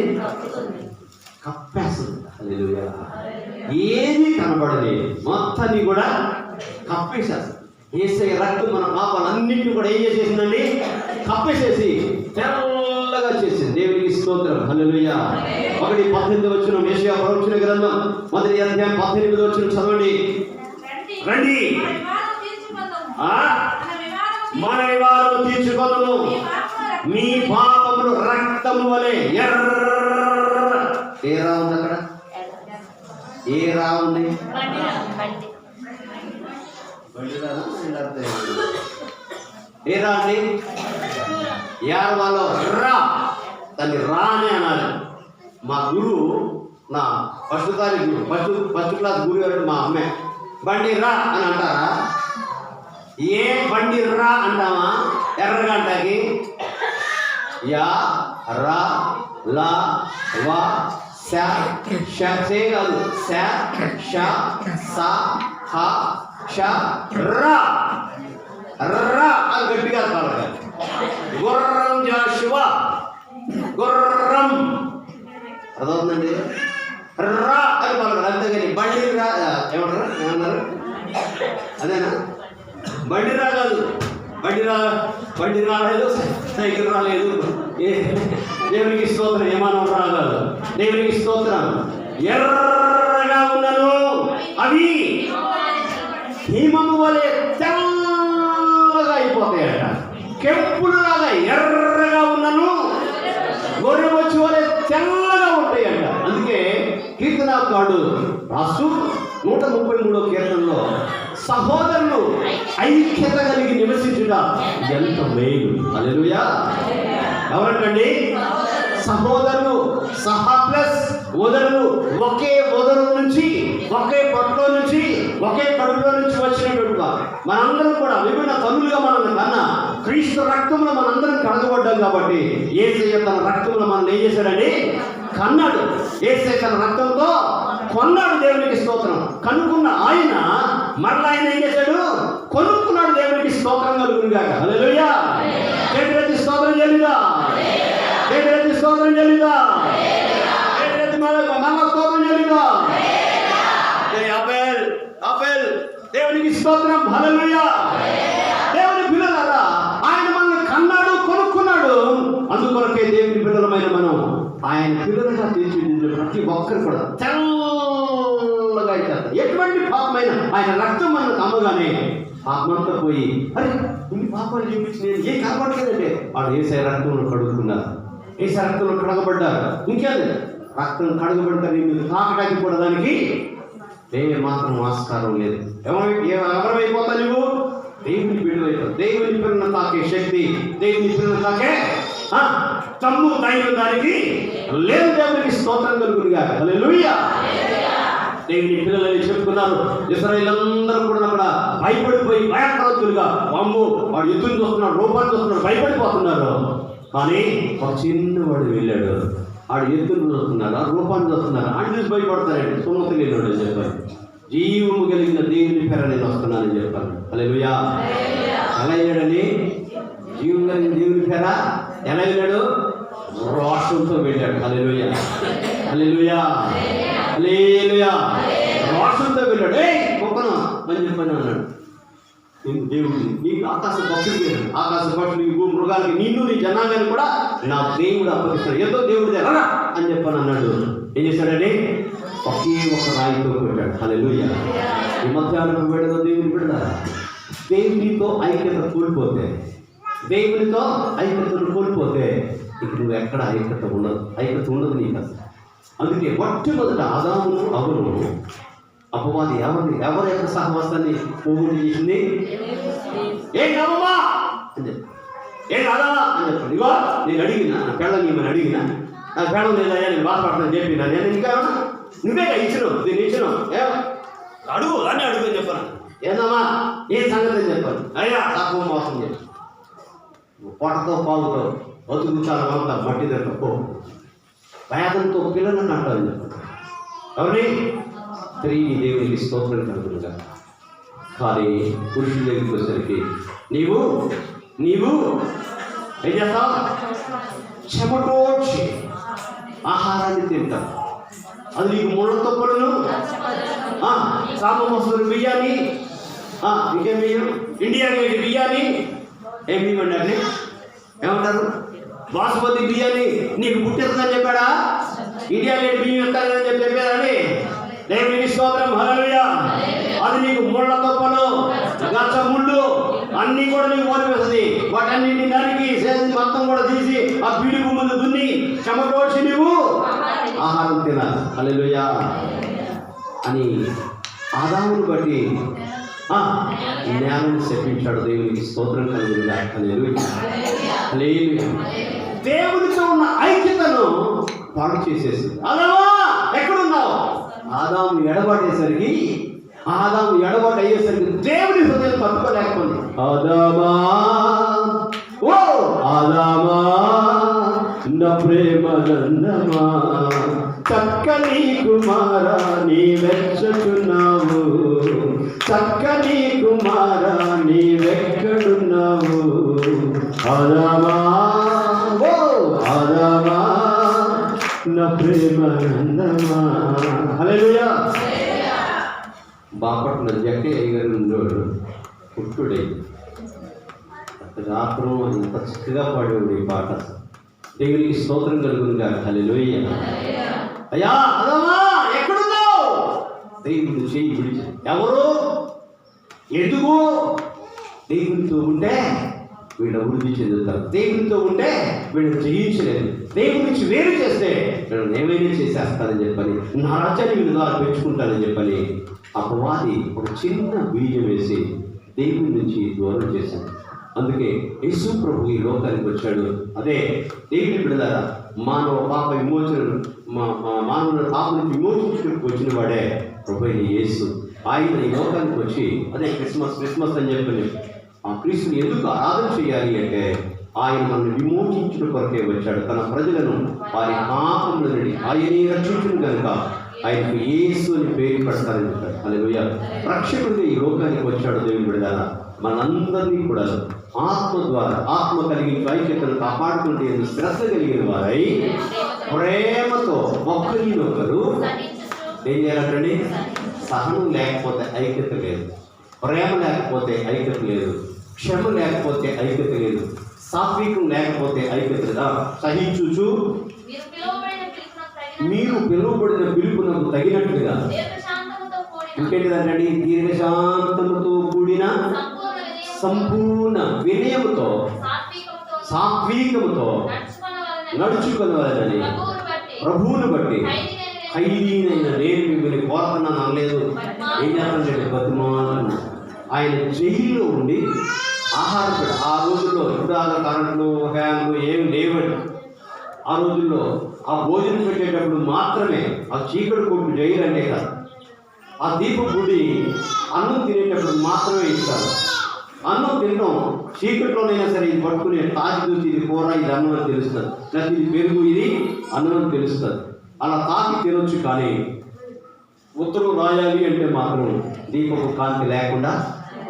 కప్పేస్తుంది. హల్లెలూయా. ఏది కనబడలేదు, మొత్తాన్ని కూడా కప్పేసేస్తుంది. యేసయ్య రక్తం మన పాపాలన్నింటినీ కూడా ఏం చేసేసిందండి? కప్పేసేసి తెల్లగా చేసింది. దేవునికి స్తోత్రం. హల్లెలూయా. 1:18 వచనం యెషయా ప్రవచన గ్రంథం 1వ అధ్యాయం 18వ వచనం చదవండి. రండి మన వివాదము తీర్చుకొనుము, మీ పాపములు రక్తము వలె ఎర్ర. ఏ రా ఉంది అక్కడ? ఏ రా ఉంది? ఏ రా అండి? యార్వాలో రా, దాన్ని రా అని అనాలి. మా గురువు, నా ఫస్ట్ క్లాస్ గురువు ఎవరు? మా అమ్మే. బండి రా అని అంటారా? ఏ బండి రా అంటామా? ఎర్రగా అంటాకి యా రా లా వా శా షే కాదు, శా షా సా హా షా రా రా అని గట్టిగా పలకాలి. గుర్రం జాషువా, గుర్రం అదవుతుందండి. రా అని పలకాలి, అంతేగాని బండి రా ఏమన్నారు? అదేనా? బండి రా కాదు, బండి రాలేదు, సైకిల్ రాలేదు. దేవునికి స్తోత్రం. ఏమానం రాగాదు. దేవునికి స్తోత్రం. ఎర్రగా ఉన్నను అవి హిమము వలె తెల్లగా అయిపోతాయట. కెంపులాగా ఎర్రగా ఉన్నను గొర్రెబొచ్చు వలె తెల్లగా ఉంటాయంట. అందుకే కీర్తనాకారుడు రాసు 133వ కీర్తనలో సహోదరులు ఐక్యత కలిగి నివసించుట ఎంత మేలు. హల్లెలూయా. ఎవరంటండి? సహోదరులు, సహా ప్లస్ ఓదరులు, ఒకే ఓదరు నుంచి, ఒకే పొట్టలో నుంచి, ఒకే కడుపులో నుంచి వచ్చినటువంటి మనందరం కూడా విభిన్న తనులుగా మనల్ని కన్నా క్రీస్తు రక్తంలో మనందరం కడగబడ్డాం. కాబట్టి యేసయ్య తన రక్తంలో మనల్ని ఏం చేశాడండి? కన్నాడు. యేసయ్య తన రక్తంతో కొన్నాడు. దేవునికి స్తోత్రం. కనుక్కున్న ఆయన మరలా ఆయన ఏం చేశాడు? కొనుక్కున్నాడు. దేవునికి స్తోత్రం కలుగునుగాక. హల్లెలూయా. దేవునికి స్తోత్రం చెల్లిదా, దేవునికి స్తోత్రం చెల్లిదా, మరలా స్తోత్రం చెల్లిదా. ఆపేల్ దేవునికి స్తోత్రం. హల్లెలూయా. దేవుని పిల్లలారా, ఆయన మనల్ని కన్నాడు, కొనుక్కున్నాడు. అందుకొరకే దేవుని పిల్లలమైన మనం ఆయన పిల్లలుగా తీర్చిదిద్దిన ప్రతి ఒక్కరు కూడా తెల్లగా అయిపోతారు. ఎటువంటి పాపమైన ఆయన రక్తం మనకు అమ్మగానే పాపమంతా పోయి, అరే ఇన్ని పాపాలు చూపించి నేను ఏం కాపాడలేదంటే వాడు యేసయ్య రక్తంలో కడుగుతున్నారు, యేసయ్య రక్తంలో కడగబడ్డారు. ఇంకేది రక్తం కడగబడతారు, మీరు తాకడానికి కూడా దానికి ఏ మాత్రం ఆస్కారం లేదు. ఎవరైపోతా నువ్వు? దేవుని బిడ్డలైపోతావు. దేవుని పిల్లలను తాకే శక్తి, దేవుని పిల్లలను తాకే తమ్ము ధైర్యం దానికి లేదు. దేవునికి స్తోత్రం కలుగునుగాక. హల్లెలూయా. దేవుని పిల్లలని చెప్పుకున్నారు. ఇశ్రాయేలీయులందరూ కూడా అక్కడ భయపడిపోయి భయంకరంతులుగా, అమ్ము వాడు ఎత్తుని చూస్తున్నాడు, రూపాన్ని చూస్తున్నాడు, భయపడిపోతున్నారు. కానీ ఒక చిన్నవాడు వెళ్ళాడు, ఆడు ఎత్తుని చూస్తున్నాడు, ఆ రూపాన్ని చూస్తున్నాడు, ఆడు చూసి భయపడతారండి. సుమతి లేనాడు అని చెప్పారు. జీవము కలిగిన దేవుని పేర నేను వస్తున్నానని చెప్పాను. హల్లెలూయా. ఎలా వెళ్ళాడని? జీవం కలిగిన దేవుని పేర ఎలా వెళ్ళాడు? రోషంతో వెళ్ళాడు. హల్లెలూయా. హల్లెలూయా. హల్లెలూయా. రోషంతో వెళ్ళాడు. గొప్పను అని చెప్పని అన్నాడు. దేవుడు నీకు ఆకాశ పక్షులకి భూ మృగాలకి నిన్ను నీ జనాంగాన్ని కూడా నా దేవుడు అప్పగిస్తాడు. ఏదో దేవుడు ఎలా అని చెప్పని అన్నాడు. ఏం చేశాడండి? ఒకే ఒక రాయితో పెట్టాడు. హల్లెలూయా. ఈ మధ్యాహ్నం పెట్టదో దేవుని పెడతారా? దేవునితో ఐక్యత కోల్పోతే, దేవునితో ఐక్యతను కోల్పోతే ఇక నువ్వు ఎక్కడ ఐక్యత ఉండదు నీకు అసలు. అందుకే మొట్టమొదట ఆదామును అవ్వను అపవాది ఎవరి యొక్క సహవాసాన్ని పోగొట్టు చేసింది? ఏం నమ్మమ్మా అని చెప్పి, ఏం ఆదామా అని చెప్పండి. ఇగో నేను అడిగినా, నా పెళ్ళని ఏమని అడిగినా, నా పెళ్ళం లేదయ్యా నేను బాధపడతాను చెప్పినా, నేను ఇంకా నువ్వే ఇచ్చినావు, నేను ఇచ్చినావు, అడుగు అని అడుగు అని చెప్పాను. ఏదమ్మా ఏ సంగతి అని చెప్పాను. అయ్యా తక్కువ మోసం చెప్పి పొట్టతో పావుతో బతుకు చాలా బాగుంటా మట్టి దగ్గర పో వేదంతో పిల్లలను అంటారు చెప్పండి. ఎవరి తిరిగి దేవునికి స్తోత్రం కలుగుతుందా. కానీ పురుషుల దగ్గరికి వచ్చేసరికి నీవు ఏం చేస్తావు? చెమటోడ్చి ఆహారాన్ని తింటావు. అది నీకు ముళ్ళ తొప్పులను, సామమసూరు బియ్యాన్ని, ఇంకేం బియ్యం, ఇండియా గేట్ బియ్యాన్ని ఏం బియ్యం అండి? ఏమంటారు? బాసుమతి బియ్యాన్ని నీకు పుట్టిస్తుందని చెప్పాడా? ఇండియా లేని బియ్యం ఇస్తానని చెప్పారని దేవునికి స్తోత్రం. హల్లెలూయా. అది నీకు ముళ్ళ తొప్పలు, గచ్చ ముళ్ళు అన్నీ కూడా నీకు ఓడిపోతుంది. వాటన్నింటిని నరికి మొత్తం కూడా తీసి ఆ పీడుకు ముందు దున్ని చెమటోడ్చి నీవు ఆహారం తినాలి. హల్లెలూయా అని ఆదామును బట్టి జ్ఞానం చెప్పించాడు. దేవునికి స్తోత్రం కలుగునుగా. హల్లెలూయా. హల్లెలూయా. దేవునితో ఉన్న ఐక్యతను పాడు చేసేసింది. ఆదామా ఎక్కడున్నావు? ఆదాము ఎడబాటేసరికి, ఆదాము ఎడబాటు అయ్యేసరికి దేవుని హృదయం తట్టుకోలేకపోయింది. ఆదామా, ఓ ఆదామా నా ప్రేమ నందమా, చక్కని కుమారా నీ వెచ్చకున్నావు, చక్కని కుమారా నీ వెక్కడున్నావు. ఆదామా, ఓ ఆదామా నా ప్రేమ నందమా. హల్లెలూయా. బాపట్ల జక్కయ్య గారు ఉండేవాడు, పుట్టుడే. రాత్రం అంత చక్కగా పాడేవాడు ఈ పాట. దేవునికి స్తోత్రం కలుగునుగా. హల్లెలూయా. అయ్యా ఆదామా ఎక్కడున్నావు? దేవుడు చేయి విడిచి. ఎవరు? ఎందుకు? దేవునితో ఉంటే వీళ్ళు అభివృద్ధి చెందుతారు. దేవునితో ఉంటే వీళ్ళు జయించలేదు. దేవుడి నుంచి వేరు చేస్తే వీళ్ళు ఏమైనా చేసేస్తానని చెప్పని, నా రాజ్యాన్ని వీళ్ళు ద్వారా పెంచుకుంటానని చెప్పని అపవాది ఒక చిన్న బీజం వేసి దేవుడి నుంచి దూరం చేశాడు. అందుకే యేసు ప్రభు ఈ లోకానికి వచ్చాడు. అదే దేవుని బిడ్డలారా, మానవ పాప విమోచన, మానవుల పాప నుంచి విమోచించుకు వచ్చిన వాడే ప్రభు అయిన యేసు. ఆయన ఈ లోకానికి వచ్చి, అదే క్రిస్మస్ అని చెప్పని ఆ క్రీస్తుని ఎందుకు ఆరాధన చేయాలి అంటే, ఆయన మనల్ని విమోచించిన కొరకే వచ్చాడు. తన ప్రజలను వారి పాపముల నుండి ఆయనే రక్షించును కనుక ఆయనకు యేసు అని పేరు పెడతారని చెప్పాడు. హల్లెలూయా. రక్షకుడిగా ఈ లోకానికి వచ్చాడు. దేవుని బిడ్డలారా, మనందరినీ కూడా ఆత్మ ద్వారా, ఆత్మ కలిగిన ఐక్యతను కాపాడుకుంటే శ్రద్ధ కలిగిన వారై ప్రేమతో ఒకరినొకరు ఏం చేయాలంటే, సహనం లేకపోతే ఐక్యత లేదు, ప్రేమ లేకపోతే ఐక్యత లేదు, క్షమ లేకపోతే ఐక్యత లేదు, సాత్వికం లేకపోతే ఐక్యత లేదా. సహించుచు మీరు పిలువబడిన పిలుపునకు తగినట్లుగా, ఇంకేంటిదంటే దీర్ఘశాంతముతో కూడిన సంపూర్ణ వినయముతో సాత్వికముతో నడుచుకునేవారని ప్రభువును బట్టి ఖైదీనైన నేను మిమ్మల్ని కోరుతున్నాను అనలేదు. ఏం చేస్తానంటే బతిమాలను. ఆయన జైల్లో ఉండి ఆహారం పెట్ట, ఆ రోజుల్లో ఇప్పుడు కరెంట్లు ఫ్యాన్లు ఏమి లేవండి. ఆ రోజుల్లో ఆ భోజనం పెట్టేటప్పుడు మాత్రమే, ఆ చీకటి కొట్టు జైలు అంటే కాదు, ఆ దీప గుడి అన్నం తినేటప్పుడు మాత్రమే ఇస్తారు. అన్నం తినడం చీకట్లోనైనా సరే ఇది పట్టుకుని తాకి చూసి ఇది కూర, ఇది అన్నం అని తెలుస్తుంది, లేకపోతే ఇది పెరుగు, ఇది అన్నం అని తెలుస్తుంది. అలా తాకి తినొచ్చు. కానీ ఉత్తరం రాయాలి అంటే మాత్రం దీపపు కాంతి లేకుండా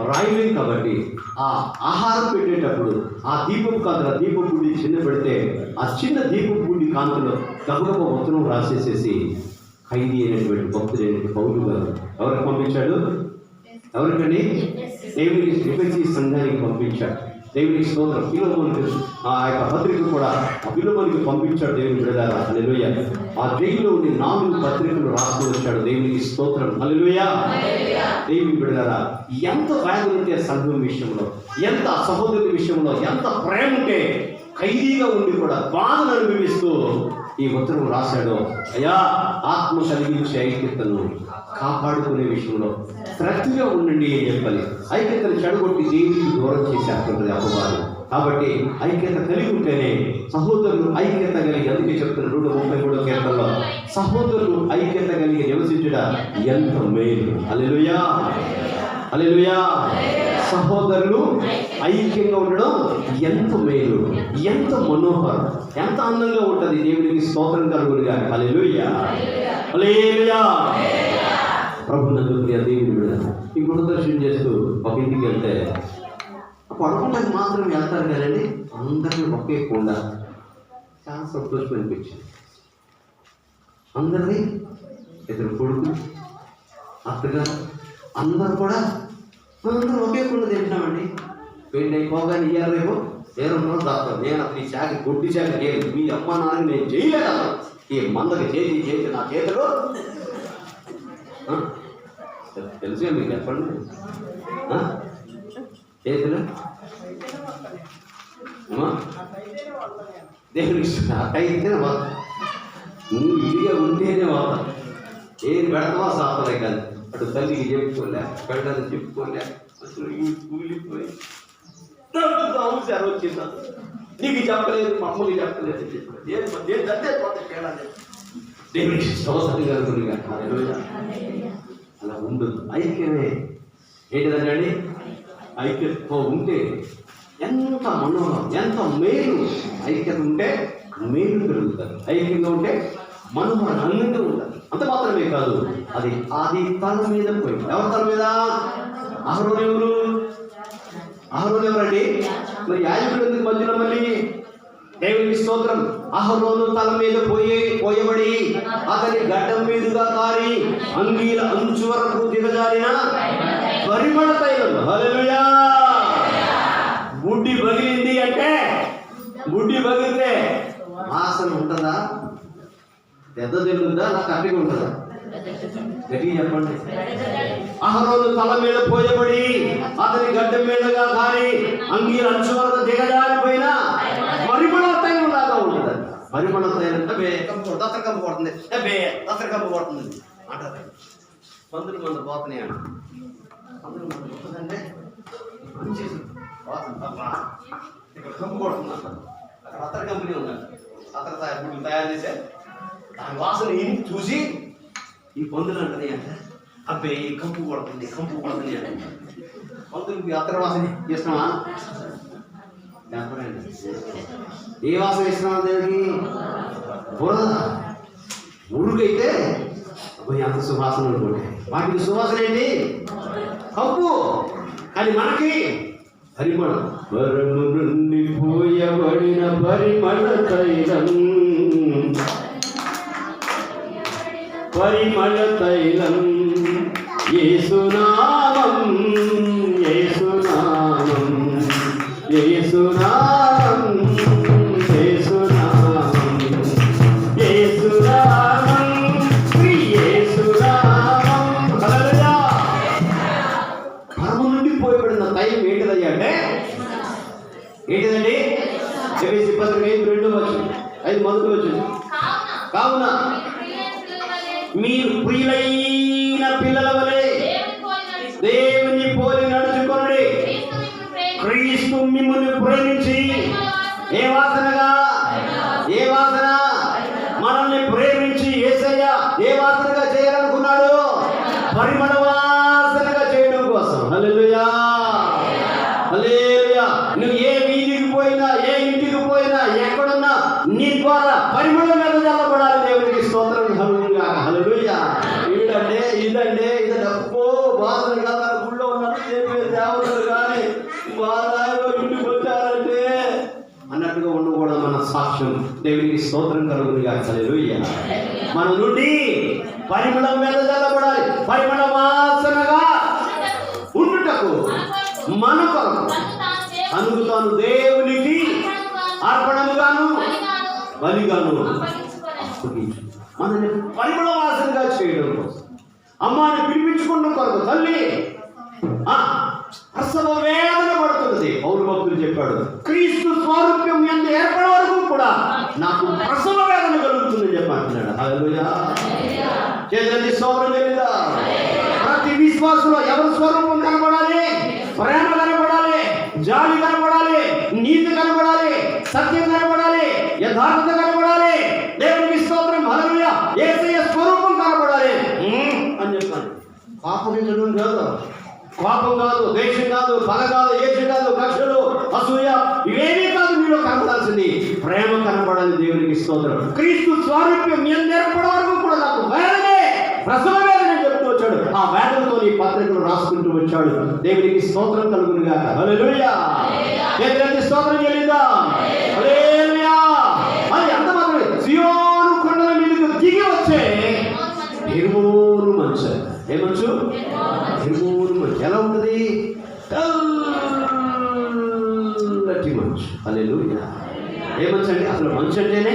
రాయలేం. కాబట్టి ఆ ఆహారం పెట్టేటప్పుడు ఆ దీపపు కాంతి, దీపపు గుడి చిన్న పెడితే ఆ చిన్న దీపపు గుడి కాంతిలో గబగబ ఉత్తరం రాసేసేసి ఖైదీ అయినటువంటి భక్తుడైనటువంటి పౌలు గారు ఎవరికి పంపించాడు? ఎవరికండి? దేవునికి ఎఫెసీ సంఘానికి పంపించాడు. దేవునికి స్తోత్రం. ఫిలోమోనుకి ఆ యొక్క పత్రిక కూడా ఫిలోమోనుకి పంపించాడు. దేవుని బిడ్డలారా, హల్లెలూయా. ఆ జైల్లో ఉండి 4 పత్రికలు రాస్తూ వచ్చాడు. దేవునికి స్తోత్రం. హల్లెలూయా. దేవుని బిడ్డలారా, ఎంత వ్యాధులు ఉంటే సంఘం విషయంలో, ఎంత సహోదరుల విషయంలో ఎంత ప్రేమ ఉంటే ఖైదీగా ఉండి కూడా బాధను అనుభవిస్తూ ఈ ఉత్తరం రాశాడు. అయ్యా, ఆత్మ కలిగించే ఐక్యతను కాపాడుకునే విషయంలో శ్రద్ధగా ఉండండి అని చెప్పాలి. ఐక్యతను చెడగొట్టి దేవుడికి దూరం చేసేస్తుంది అపవాదం. కాబట్టి ఐక్యత కలిగి ఉంటేనే సహోదరులు ఐక్యత కలిగి, అందుకే చెప్తున్నారు 133 కీర్తనలో, సహోదరులు ఐక్యత కలిగి నివసించడం ఎంత మేలు. హల్లెలూయా, హల్లెలూయా. సహోదరులు ఐక్యంగా ఉండడం ఎంత మేలు, ఎంత మనోహరం, ఎంత అందంగా ఉంటుంది. దేవునికి స్తోత్రం కలుగునుగా. హల్లెలూయా, హల్లెలూయా. ప్రభునందు ప్రియ దేవుని బిడ్డలారా, ఈ గుణదర్శనం చేస్తూ ఒక ఇంటికి వెళ్తే పడుకుంటానికి మాత్రం వెళ్తారు కదండి, అందరినీ ఒకే కొండ. చాలా సంతోషం అనిపించింది. అందరినీ, ఇద్దరు కొడుకు, అత్తగారు, అందరూ కూడా అందరూ ఒకే కొండ తింటున్నామండి. పెళ్ళి అయిపోగానే ఇయ్యాలి, రేపు చేరం రోజు దాస్తాను. నేను అసలు ఈ శాఖ గొడ్డి శాఖ చేయలేదు. మీ అమ్మ నాన్న నేను చేయలేదు. అసలు ఈ మందకి చేసి నా చేతులు తెలుసే మీకు చెప్పండి. చేతులు దేవునికి అట్టయితేనే వాత. నువ్వు ఇదిగా ఉంటేనే వాత. ఏది పెడతావా సాపలే కాదు. అటు తల్లికి చెప్పుకోలే, పెడని చెప్పుకోలే, అసలు కూలిపోయి వచ్చిందా నీకు చెప్పలేదు, మా అమ్మకి చెప్పలేదు. దేవునికి స్తోత్రం కలుగునుగా. అలా ఉండదు. ఐక్యమే ఏంటిదండి? ఐక్యతతో ఉంటే ఎంత మనోహరం, ఎంత మేలు. ఐక్యత ఉంటే మేలు పెరుగుతారు. ఐక్యంగా ఉంటే మనోహరం అన్నింటిలో ఉంటారు. అంత మాత్రమే కాదు, అది తల మీద పోయింది. ఎవరి తల మీద? అహరోను ఎవరండి? మరి యాజకుడు ఎందుకు మధ్యలో? మళ్ళీ దేవునికి స్తోత్రం. అహరోను తల మీద పోయబడి అతని గడ్డం మీదుగా కారి అంగీల అంచు వరకు దిగజారిన పరిమళ తైలం. హల్లెలూయా. గుడ్డి పగిలింది అంటే, గుడ్డి పగిలితే వాసన ఉంటుందా? పెద్ద తెలుగుందా? నా కట్టిగా ఉంటుందా? గట్టిగా చెప్పండి. అహరోను తల మీద పోయబడి అతని గడ్డం మీదగా కారి అంగీల అంచు వరకు దిగజారిపోయిన పరిమళ తైలం లాగా ఉంటుంది. పరిమళ తైలం దత్తరకంప కొడుతుంది, దత్తరకంప కొడుతుంది అంటారు. పందులు మంది పోతున్నాయి అంట. పందులు మంది పోతుందంటే మంచి వాసన తప్ప ఇక్కడ కంపు కొడుతుంది అంటారు. అక్కడ అత్తర కంపెనీ ఉందండి. అత్తర తయారు చేసే దాని వాసన చూసి ఈ పందులు అంటది అంటే అబ్బే కంపు కొడుతుంది అంటే పందులకి అత్తర వాసన ఇష్టమా? ఏ వాసన ఇష్టమా? దేవుడికి బురద మురుగైతే అబ్బాయి అంత సువాసన ఉంటుంది. వాటికి సువాసన ఏంటి? కంపు. కానీ మనకి పరిమళం. వరము నుండి పోయబడిన పరిమళ తైలం, పరిమళ తైలం, యేసునామం, యేసునామం, యేసునామం, యేసునామం, యేసునామం, యేసునామం. హల్లెలూయా. పరమ నుండి పోయబడిన తైలం ఏంటిదయ్యా అంటే ఏంటిదండి? ఎఫెసీ పత్రిక 5:2 మొదటి వచ్చింది. కావున మీరు ప్రియులైన పిల్లల వలె దేవుని పోలి నడుచుకోండి. క్రీస్తు మిమ్మల్ని ప్రేమించి ఏ వాసన మనల్ని ప్రేమించి యేసయ్య ఏ వాసనగా చేయాలనుకున్నాడు? పరిమళ వాసనగా చేయడం కోసం. హల్లెలూయా, హల్లెలూయా. నువ్వు ఏ వీధికి పోయినా, ఏ ఇంటికి పోయినా, ఎక్కడున్నా నీ ద్వారా పరిమళం మీద చల్లబడాలి. దేవునికి స్తోత్రం. హల్లెలూయా. ఇదండి ఇది డబ్బు బాధలు కదా. గుళ్ళో ఉన్నట్టు దేవతలు కానీ బాధలో ఇంటికి వచ్చారంటే అన్నట్టుగా ఉండకూడదు. మన సాక్ష్యం దేవునికి స్తోత్రం కలుగునుగా. హల్లెలూయా. మన నుండి పరిమళం మీద చల్లబడాలి. పరిమళ వాసనగా ఉండుటకు మన కొరకు అందుకు తాను దేవునికి అర్పణముగాను బలిగాను అప్పగించు. మనల్ని పరిమళ వాసనగా చేయడం కోసం, అమ్మాని పిలిపించుకున్న కొరకు తల్లి ప్రసవ వేదన పడుతున్నది. పౌలు భక్తులు చెప్పాడు, క్రీస్తు స్వారూప్యం యందు ఏర్పడే వరకు కూడా నాకు ప్రసవ వేదన కలుగుతుందని చెప్పంటున్నాడు. హల్లెలూయా. చేతులెత్తి స్తోత్రం చెల్లిద్దాం. ప్రతి విశ్వాసంలో ఎవరి స్వరూపం కనబడాలి? ప్రేమ కనబడాలి, జాలి కనబడాలి, నీతి కనబడాలి, సత్యం కనబడాలి, యథార్థత కనబడాలి. దేవునికి స్తోత్రం. హల్లెలూయా. యేసయ్య స్వరూపం కనబడాలి అని చెప్పాను. పాపం కాదు, కోపం కాదు, ద్వేషం కాదు, పగ కాదు, ఏడ్చి కాదు, కక్షలు, అసూయ ఇవేమీ కాదు. మీలో కనబడాల్సింది ప్రేమ కనబడాలి. దేవునికి స్తోత్రం. క్రీస్తు స్వారూప్యం ఏర్పడే వరకు కూడా నాకు వేదనే, ప్రసవ వేదన చెప్తూ వచ్చాడు. ఆ వేదనతో ఈ పత్రికలు రాసుకుంటూ వచ్చాడు. దేవునికి స్తోత్రం కలుగునుగా. హల్లెలూయా. దేవునికి స్తోత్రం చెల్లిద్దాం. హల్లెలూయా. అది అంత మాత్రమే. సియోను కొండల మీదకు దిగి వచ్చే హెర్మోను మంచు. ఏ మంచు? హెర్మోను మంచు. ఎలా ఉంటుంది? తెల్లటి మంచు. మంచు అంటేనే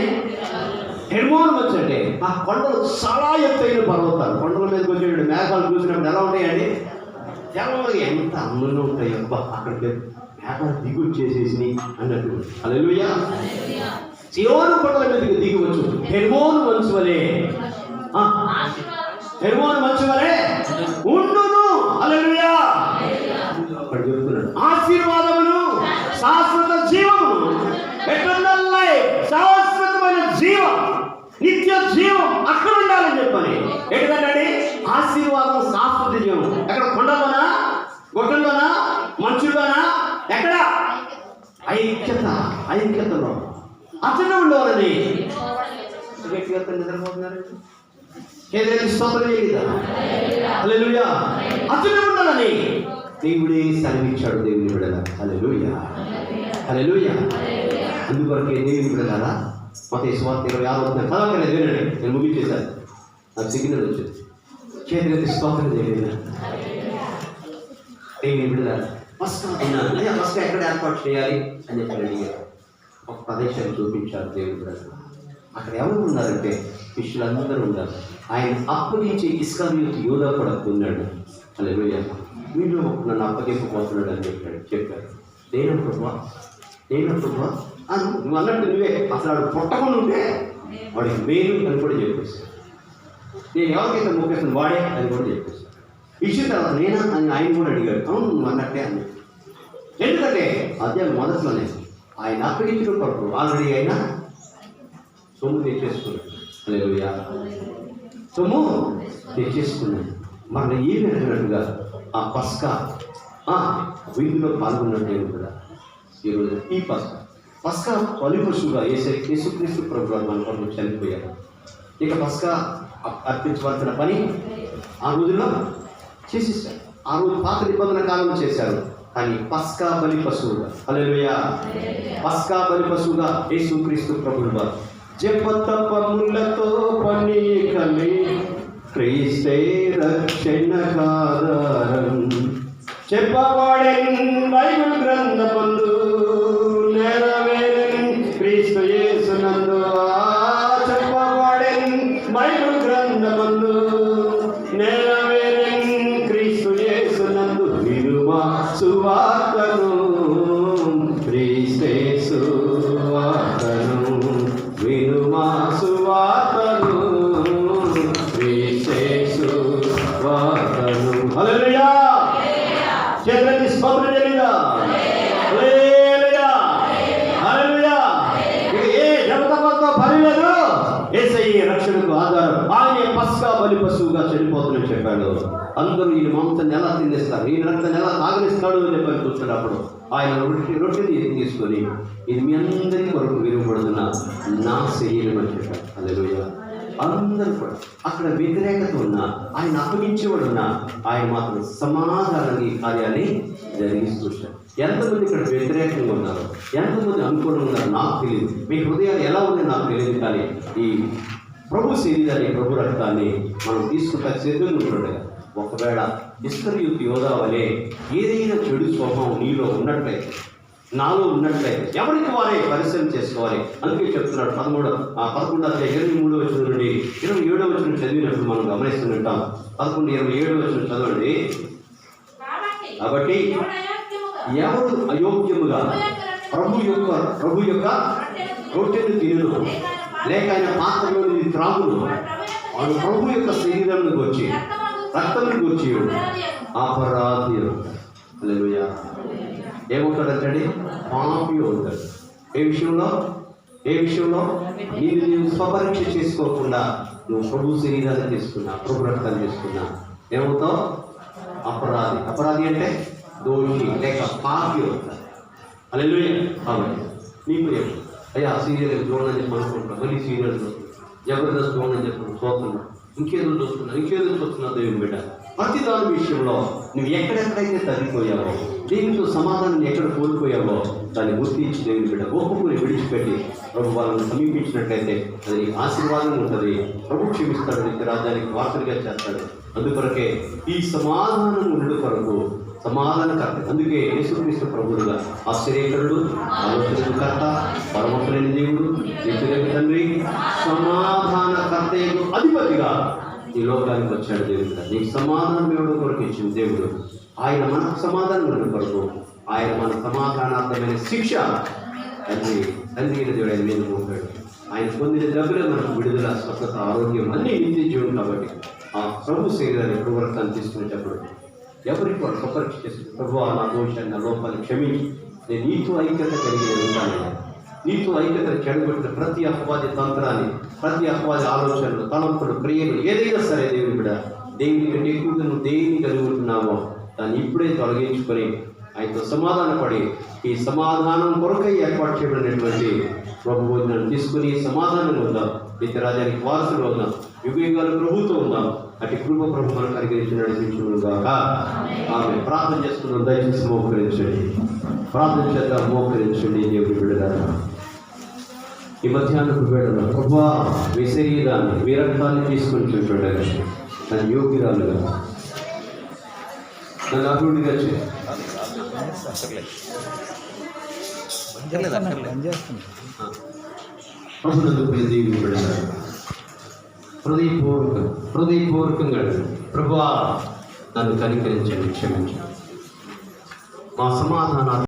హెర్మోన్ మంచు అంటే ఆ కొండలు చాలా ఎత్తైన పర్వతాలు. కొండల మీదకి వచ్చేటువంటి మేఘాలు చూసినప్పుడు ఎలా ఉంటాయండి? తెల్లగా ఎంత అందంగా ఉంటాయి. అబ్బా, అక్కడికి మేఘాలు దిగి వచ్చేసేసి అన్నట్టు. హల్లెలూయా. సీయోను కొండల మీదకి దిగి వచ్చు హెర్మోన్ మంచు వలె, హెర్మోన్ మంచు వలె ఉండును. హల్లెలూయా. అక్కడ చెప్తున్నాడు ఆశీర్వాదమును, శాశ్వత జీవమును, ఎటర్నల్ లైఫ్, శాశ్వతమైన జీవం, నిత్య జీవం అక్కడ ఉండాలని చెప్పని. ఏంటంటే ఆశీర్వాదం, శాశ్వత జీవం ఎక్కడ? కొండలోనా, గొట్టంలోనా, మంచులోనా? ఎక్కడ? ఐక్యతలో అతను ఉండవాలని. వ్యక్తిగత నిద్రపోతున్నారు, స్తోత్రం చేయలేదా? హల్లెలూయా. అతను ఉండాలని దేవుడే సెలవిచ్చాడు. దేవుని బిడ్డలా, హల్లెలూయా, హల్లెలూయా. అందుకొరకే దేవుని బిడ్డలారా, మత్తయి సువార్త 26 చదవకలేదు, వినండి, నేను ముగించేశాను. నాకు సిగ్నల్ వచ్చింది. చేతులెత్తి స్తోత్రం చేయలేదా? దేవుని బిడ్డలారా, పస్కా తిన్నాను. పస్కా ఎక్కడ ఏర్పాటు చేయాలి అని చెప్పి అడిగారు. ఒక ప్రదేశాన్ని చూపించారు దేవుని బిడ్డలారా. అక్కడ ఎవరు ఉన్నారంటే శిష్యులందరూ ఉన్నారు. ఆయన అప్పగించి ఇస్కరియోతు యూదా కూడా ఉన్నాడు. హల్లెలూయా. వీళ్ళు నన్ను అప్పగింపబోతున్నాడు అని చెప్పారు. నేను ప్రభువా నువ్వు అన్నట్టు నువ్వే అసలు వాడు పుట్టకుండా ఉంటే వాడికి మేలు అని కూడా చెప్పేస్తాను. నేను ఎవరికైతే మొక్కేస్తాను వాడే అని కూడా చెప్పేస్తాను. ఇచ్చిన తర్వాత నేనా అని ఆయన కూడా అడిగాడు. అవును నువ్వు అన్నట్టే అని. ఎందుకంటే అధ్యాయం మొదట్లోనే ఆయన అప్పగించిన కొరకు ఆల్రెడీ అయినా సొమ్ము తెచ్చేసుకున్నాడు. హల్లెలూయా. సొమ్ము తెచ్చేసుకున్నాడు. మన ఏమి అడిగినట్టుగా ఆ పస్కా విందులో పాల్గొన్నట్టు కూడా ఈరోజు ఈ పస్కా బలిపశువుగా యేసుక్రీస్తు ప్రభువు మన కొరకు చనిపోయారు. ఇక పస్కా అర్పించవలసిన పని ఆ రోజుల్లో చేసేసారు. ఆ రోజు పాత నిబంధన కాలంలో చేశారు. కానీ పస్కా బలి పశువుగా, హల్లెలూయా, పస్కా బలి పశువుగా యేసుక్రీస్తు ప్రభువు జపతపములతో పనికలి క్రీస్తే రక్షణకాధారం చెప్పబడెన్ బైబిల్ గ్రంథమందు నెరవేరెన్ క్రీస్తు యేసునందు. చెప్పబడెన్ బైబిల్ గ్రంథమందు నెరవేరెన్ క్రీస్తు యేసునందు. వినుమా సువార్తను, క్రీస్తే సువార్తను, వినుమా సువార్తను, క్రీస్తే సువార్తను. హల్లెలూయా. చేతులెత్తి స్తోత్రం చేయలేదా? హల్లెలూయా, హల్లెలూయా. ఇక ఏ జపతపంతో పని లేదు. యేసయ్యే రక్షణకు ఆధారం. ఆయనే పస్కా బలి పశువుగా చనిపోతుందని చెప్పాడు. అందరూ ఈయన మాంసాన్ని ఎలా తినేస్తారు, ఈయన రక్తాన్ని ఎలా తాగనిస్తాడు అని చెప్పని చూస్తున్నప్పుడు ఆయన రొట్టెని తీసుకొని ఇది మీ అందరి కొరకు విరుగుపడుతున్న నా శరీరం అని చెప్పాడు. హల్లెలూయా. అందరూ కూడా అక్కడ వ్యతిరేకత ఉన్నా, ఆయన అప్పగించేవాడు ఉన్నా, ఆయన మాత్రం సమాధానాన్ని కార్యాన్ని జరిగిస్తూ వచ్చారు. ఎంతమంది ఇక్కడ వ్యతిరేకంగా ఉన్నారు, ఎంతమంది అనుకూలంగా ఉన్నారు నాకు తెలియదు. మీ హృదయాలు ఎలా ఉంది నాకు తెలియదు. కానీ ఈ ప్రభు శరీరాన్ని, ప్రభు రక్తాన్ని మనం తీసుకుంటే సిద్ధంగా ఉంటుండగా ఒకవేళ ఇస్కరియోతు యోధా వలె ఏదైనా చెడు స్వభావం నీలో ఉన్నట్లయితే, నాలో ఉన్నట్లయితే ఎవరికి వారే పరిశీలన చేసుకోవాలి. అందుకే చెప్తున్నాడు 11:23 వచనం నుండి 27 వచనం చదివినప్పుడు మనం గమనిస్తుంటాం. 11:27 వచనం చదవండి. కాబట్టి ఎవరు అయోగ్యముగా ప్రభు యొక్క రొట్టెను తినును, లేక ఆయన పాత్రలోని త్రాగును, వాడు ప్రభు యొక్క శరీరం వచ్చి రక్తం వచ్చి అపరాధి. హల్లెలూయా. ఏమవుతాడంటే పాపి అవుతాడు. ఏ విషయంలో నీవు స్వపరీక్ష చేసుకోకుండా నువ్వు ప్రభు శరీరాన్ని తీసుకున్నా, ప్రభు రక్తాన్ని తీసుకున్నా ఏమవుతావు? అపరాధి. అపరాధి అంటే దోషి లేక పాపి అవుతాడు. హల్లెలూయా. కాబట్టి నీకు అయ్యా సీరియల్ చూడని చెప్పి అనుకుంటున్నా, మళ్ళీ సీరియల్ జబర్దస్త్ చూడని చెప్పి చూస్తున్నా, ఇంకేదో చూస్తున్నా దేవుని బిడ్డ. ప్రతి దాని విషయంలో నువ్వు ఎక్కడెక్కడైతే తగ్గిపోయావో, దీంతో సమాధానం ఎక్కడ కోల్పోయావో దాన్ని గుర్తించి దేవుని బిడ్డ ఒప్పుకుని విడిచిపెట్టి ప్రభు వాళ్ళని సమీపించినట్లయితే అది నీకు ఆశీర్వాదం ఉంటుంది. ప్రభు క్షమిస్తాడు, నీకు రాజ్యానికి వారసుడిగా చేస్తాడు. అందుకొరకే ఈ సమాధానం ఉండు కొరకు సమాధానకర్త. అందుకే యేసుక్రీస్తు ప్రభువుగా ఆశ్చర్యకరుడు, ఆలోచనకర్త, పరమకులైన దేవుడు, నిత్యుడైన తండ్రి, సమాధానకర్తయకు అధిపతిగా ఈ లోకానికి వచ్చాడు దేవుడు. నీకు సమాధానం ఇవ్వడం కొరకు ఇచ్చిన దేవుడు. ఆయన మనకు సమాధానం ఇవ్వడం కొరకు, ఆయన మన సమాధానార్థమైన శిక్ష తండ్రి దేవుడు ఆయన మీద మోపాడు. ఆయన పొందిన దగ్గర మనకు విడుదల, స్వస్థత, ఆరోగ్యం అన్నీ నిత్య జీవం. కాబట్టి ఆ ప్రభు శరీరాన్ని పునరుత్థానం తీసుకునేటప్పుడు ఎవరికి వాడు స్వపరీక్ష చేస్తుంది. ప్రభు నా దోషాన్ని, నా లోపాన్ని క్షమించి నేను నీతో ఐక్యత కలిగి ఉంటాను. నీతో ఐక్యత చెడగొట్టిన ప్రతి అపవాది తంత్రాన్ని, ప్రతి అపవాది ఆలోచనలు, తలంపులు, క్రియలు ఏదైనా సరే దేవుని బిడ్డ, దేవుని కంటే ఎక్కువగా నువ్వు దేన్ని కలిగి ఉంటున్నావో దాన్ని ఇప్పుడే తొలగించుకొని ఆయనతో సమాధానపడి ఈ సమాధానం కొరకై ఏర్పాటు చేయబడినటువంటి ప్రభు భోజనాన్ని తీసుకుని సమాధానంగా ఉందాం. నిత్యరాజ్యానికి వారసులు ఉందాం. యుగయుగాలు ప్రభుత్వం ఉందాం. అటు కృప ప్రభు మనకు అనుగ్రహించి నడిపించుగాక. ఆమె ప్రార్థన చేసుకున్నాం. దయచేసి మోకరించండి, ప్రార్థన చేద్దాం. మోకరించండి దేవుడి బిడ్డలారా. ఈ మధ్యాహ్నపు వేళలో ప్రభువా మీ శరీరాన్ని, మీ రక్తాన్ని తీసుకొని చూపెట్టాలి. నన్ను యోగ్యురాలుగా, నన్ను అభివృద్ధిగా చేయాలి. హృదయపూర్వకంగా ప్రభువా నన్ను కనికరించండి, క్షమించండి. మా సమాధానాలు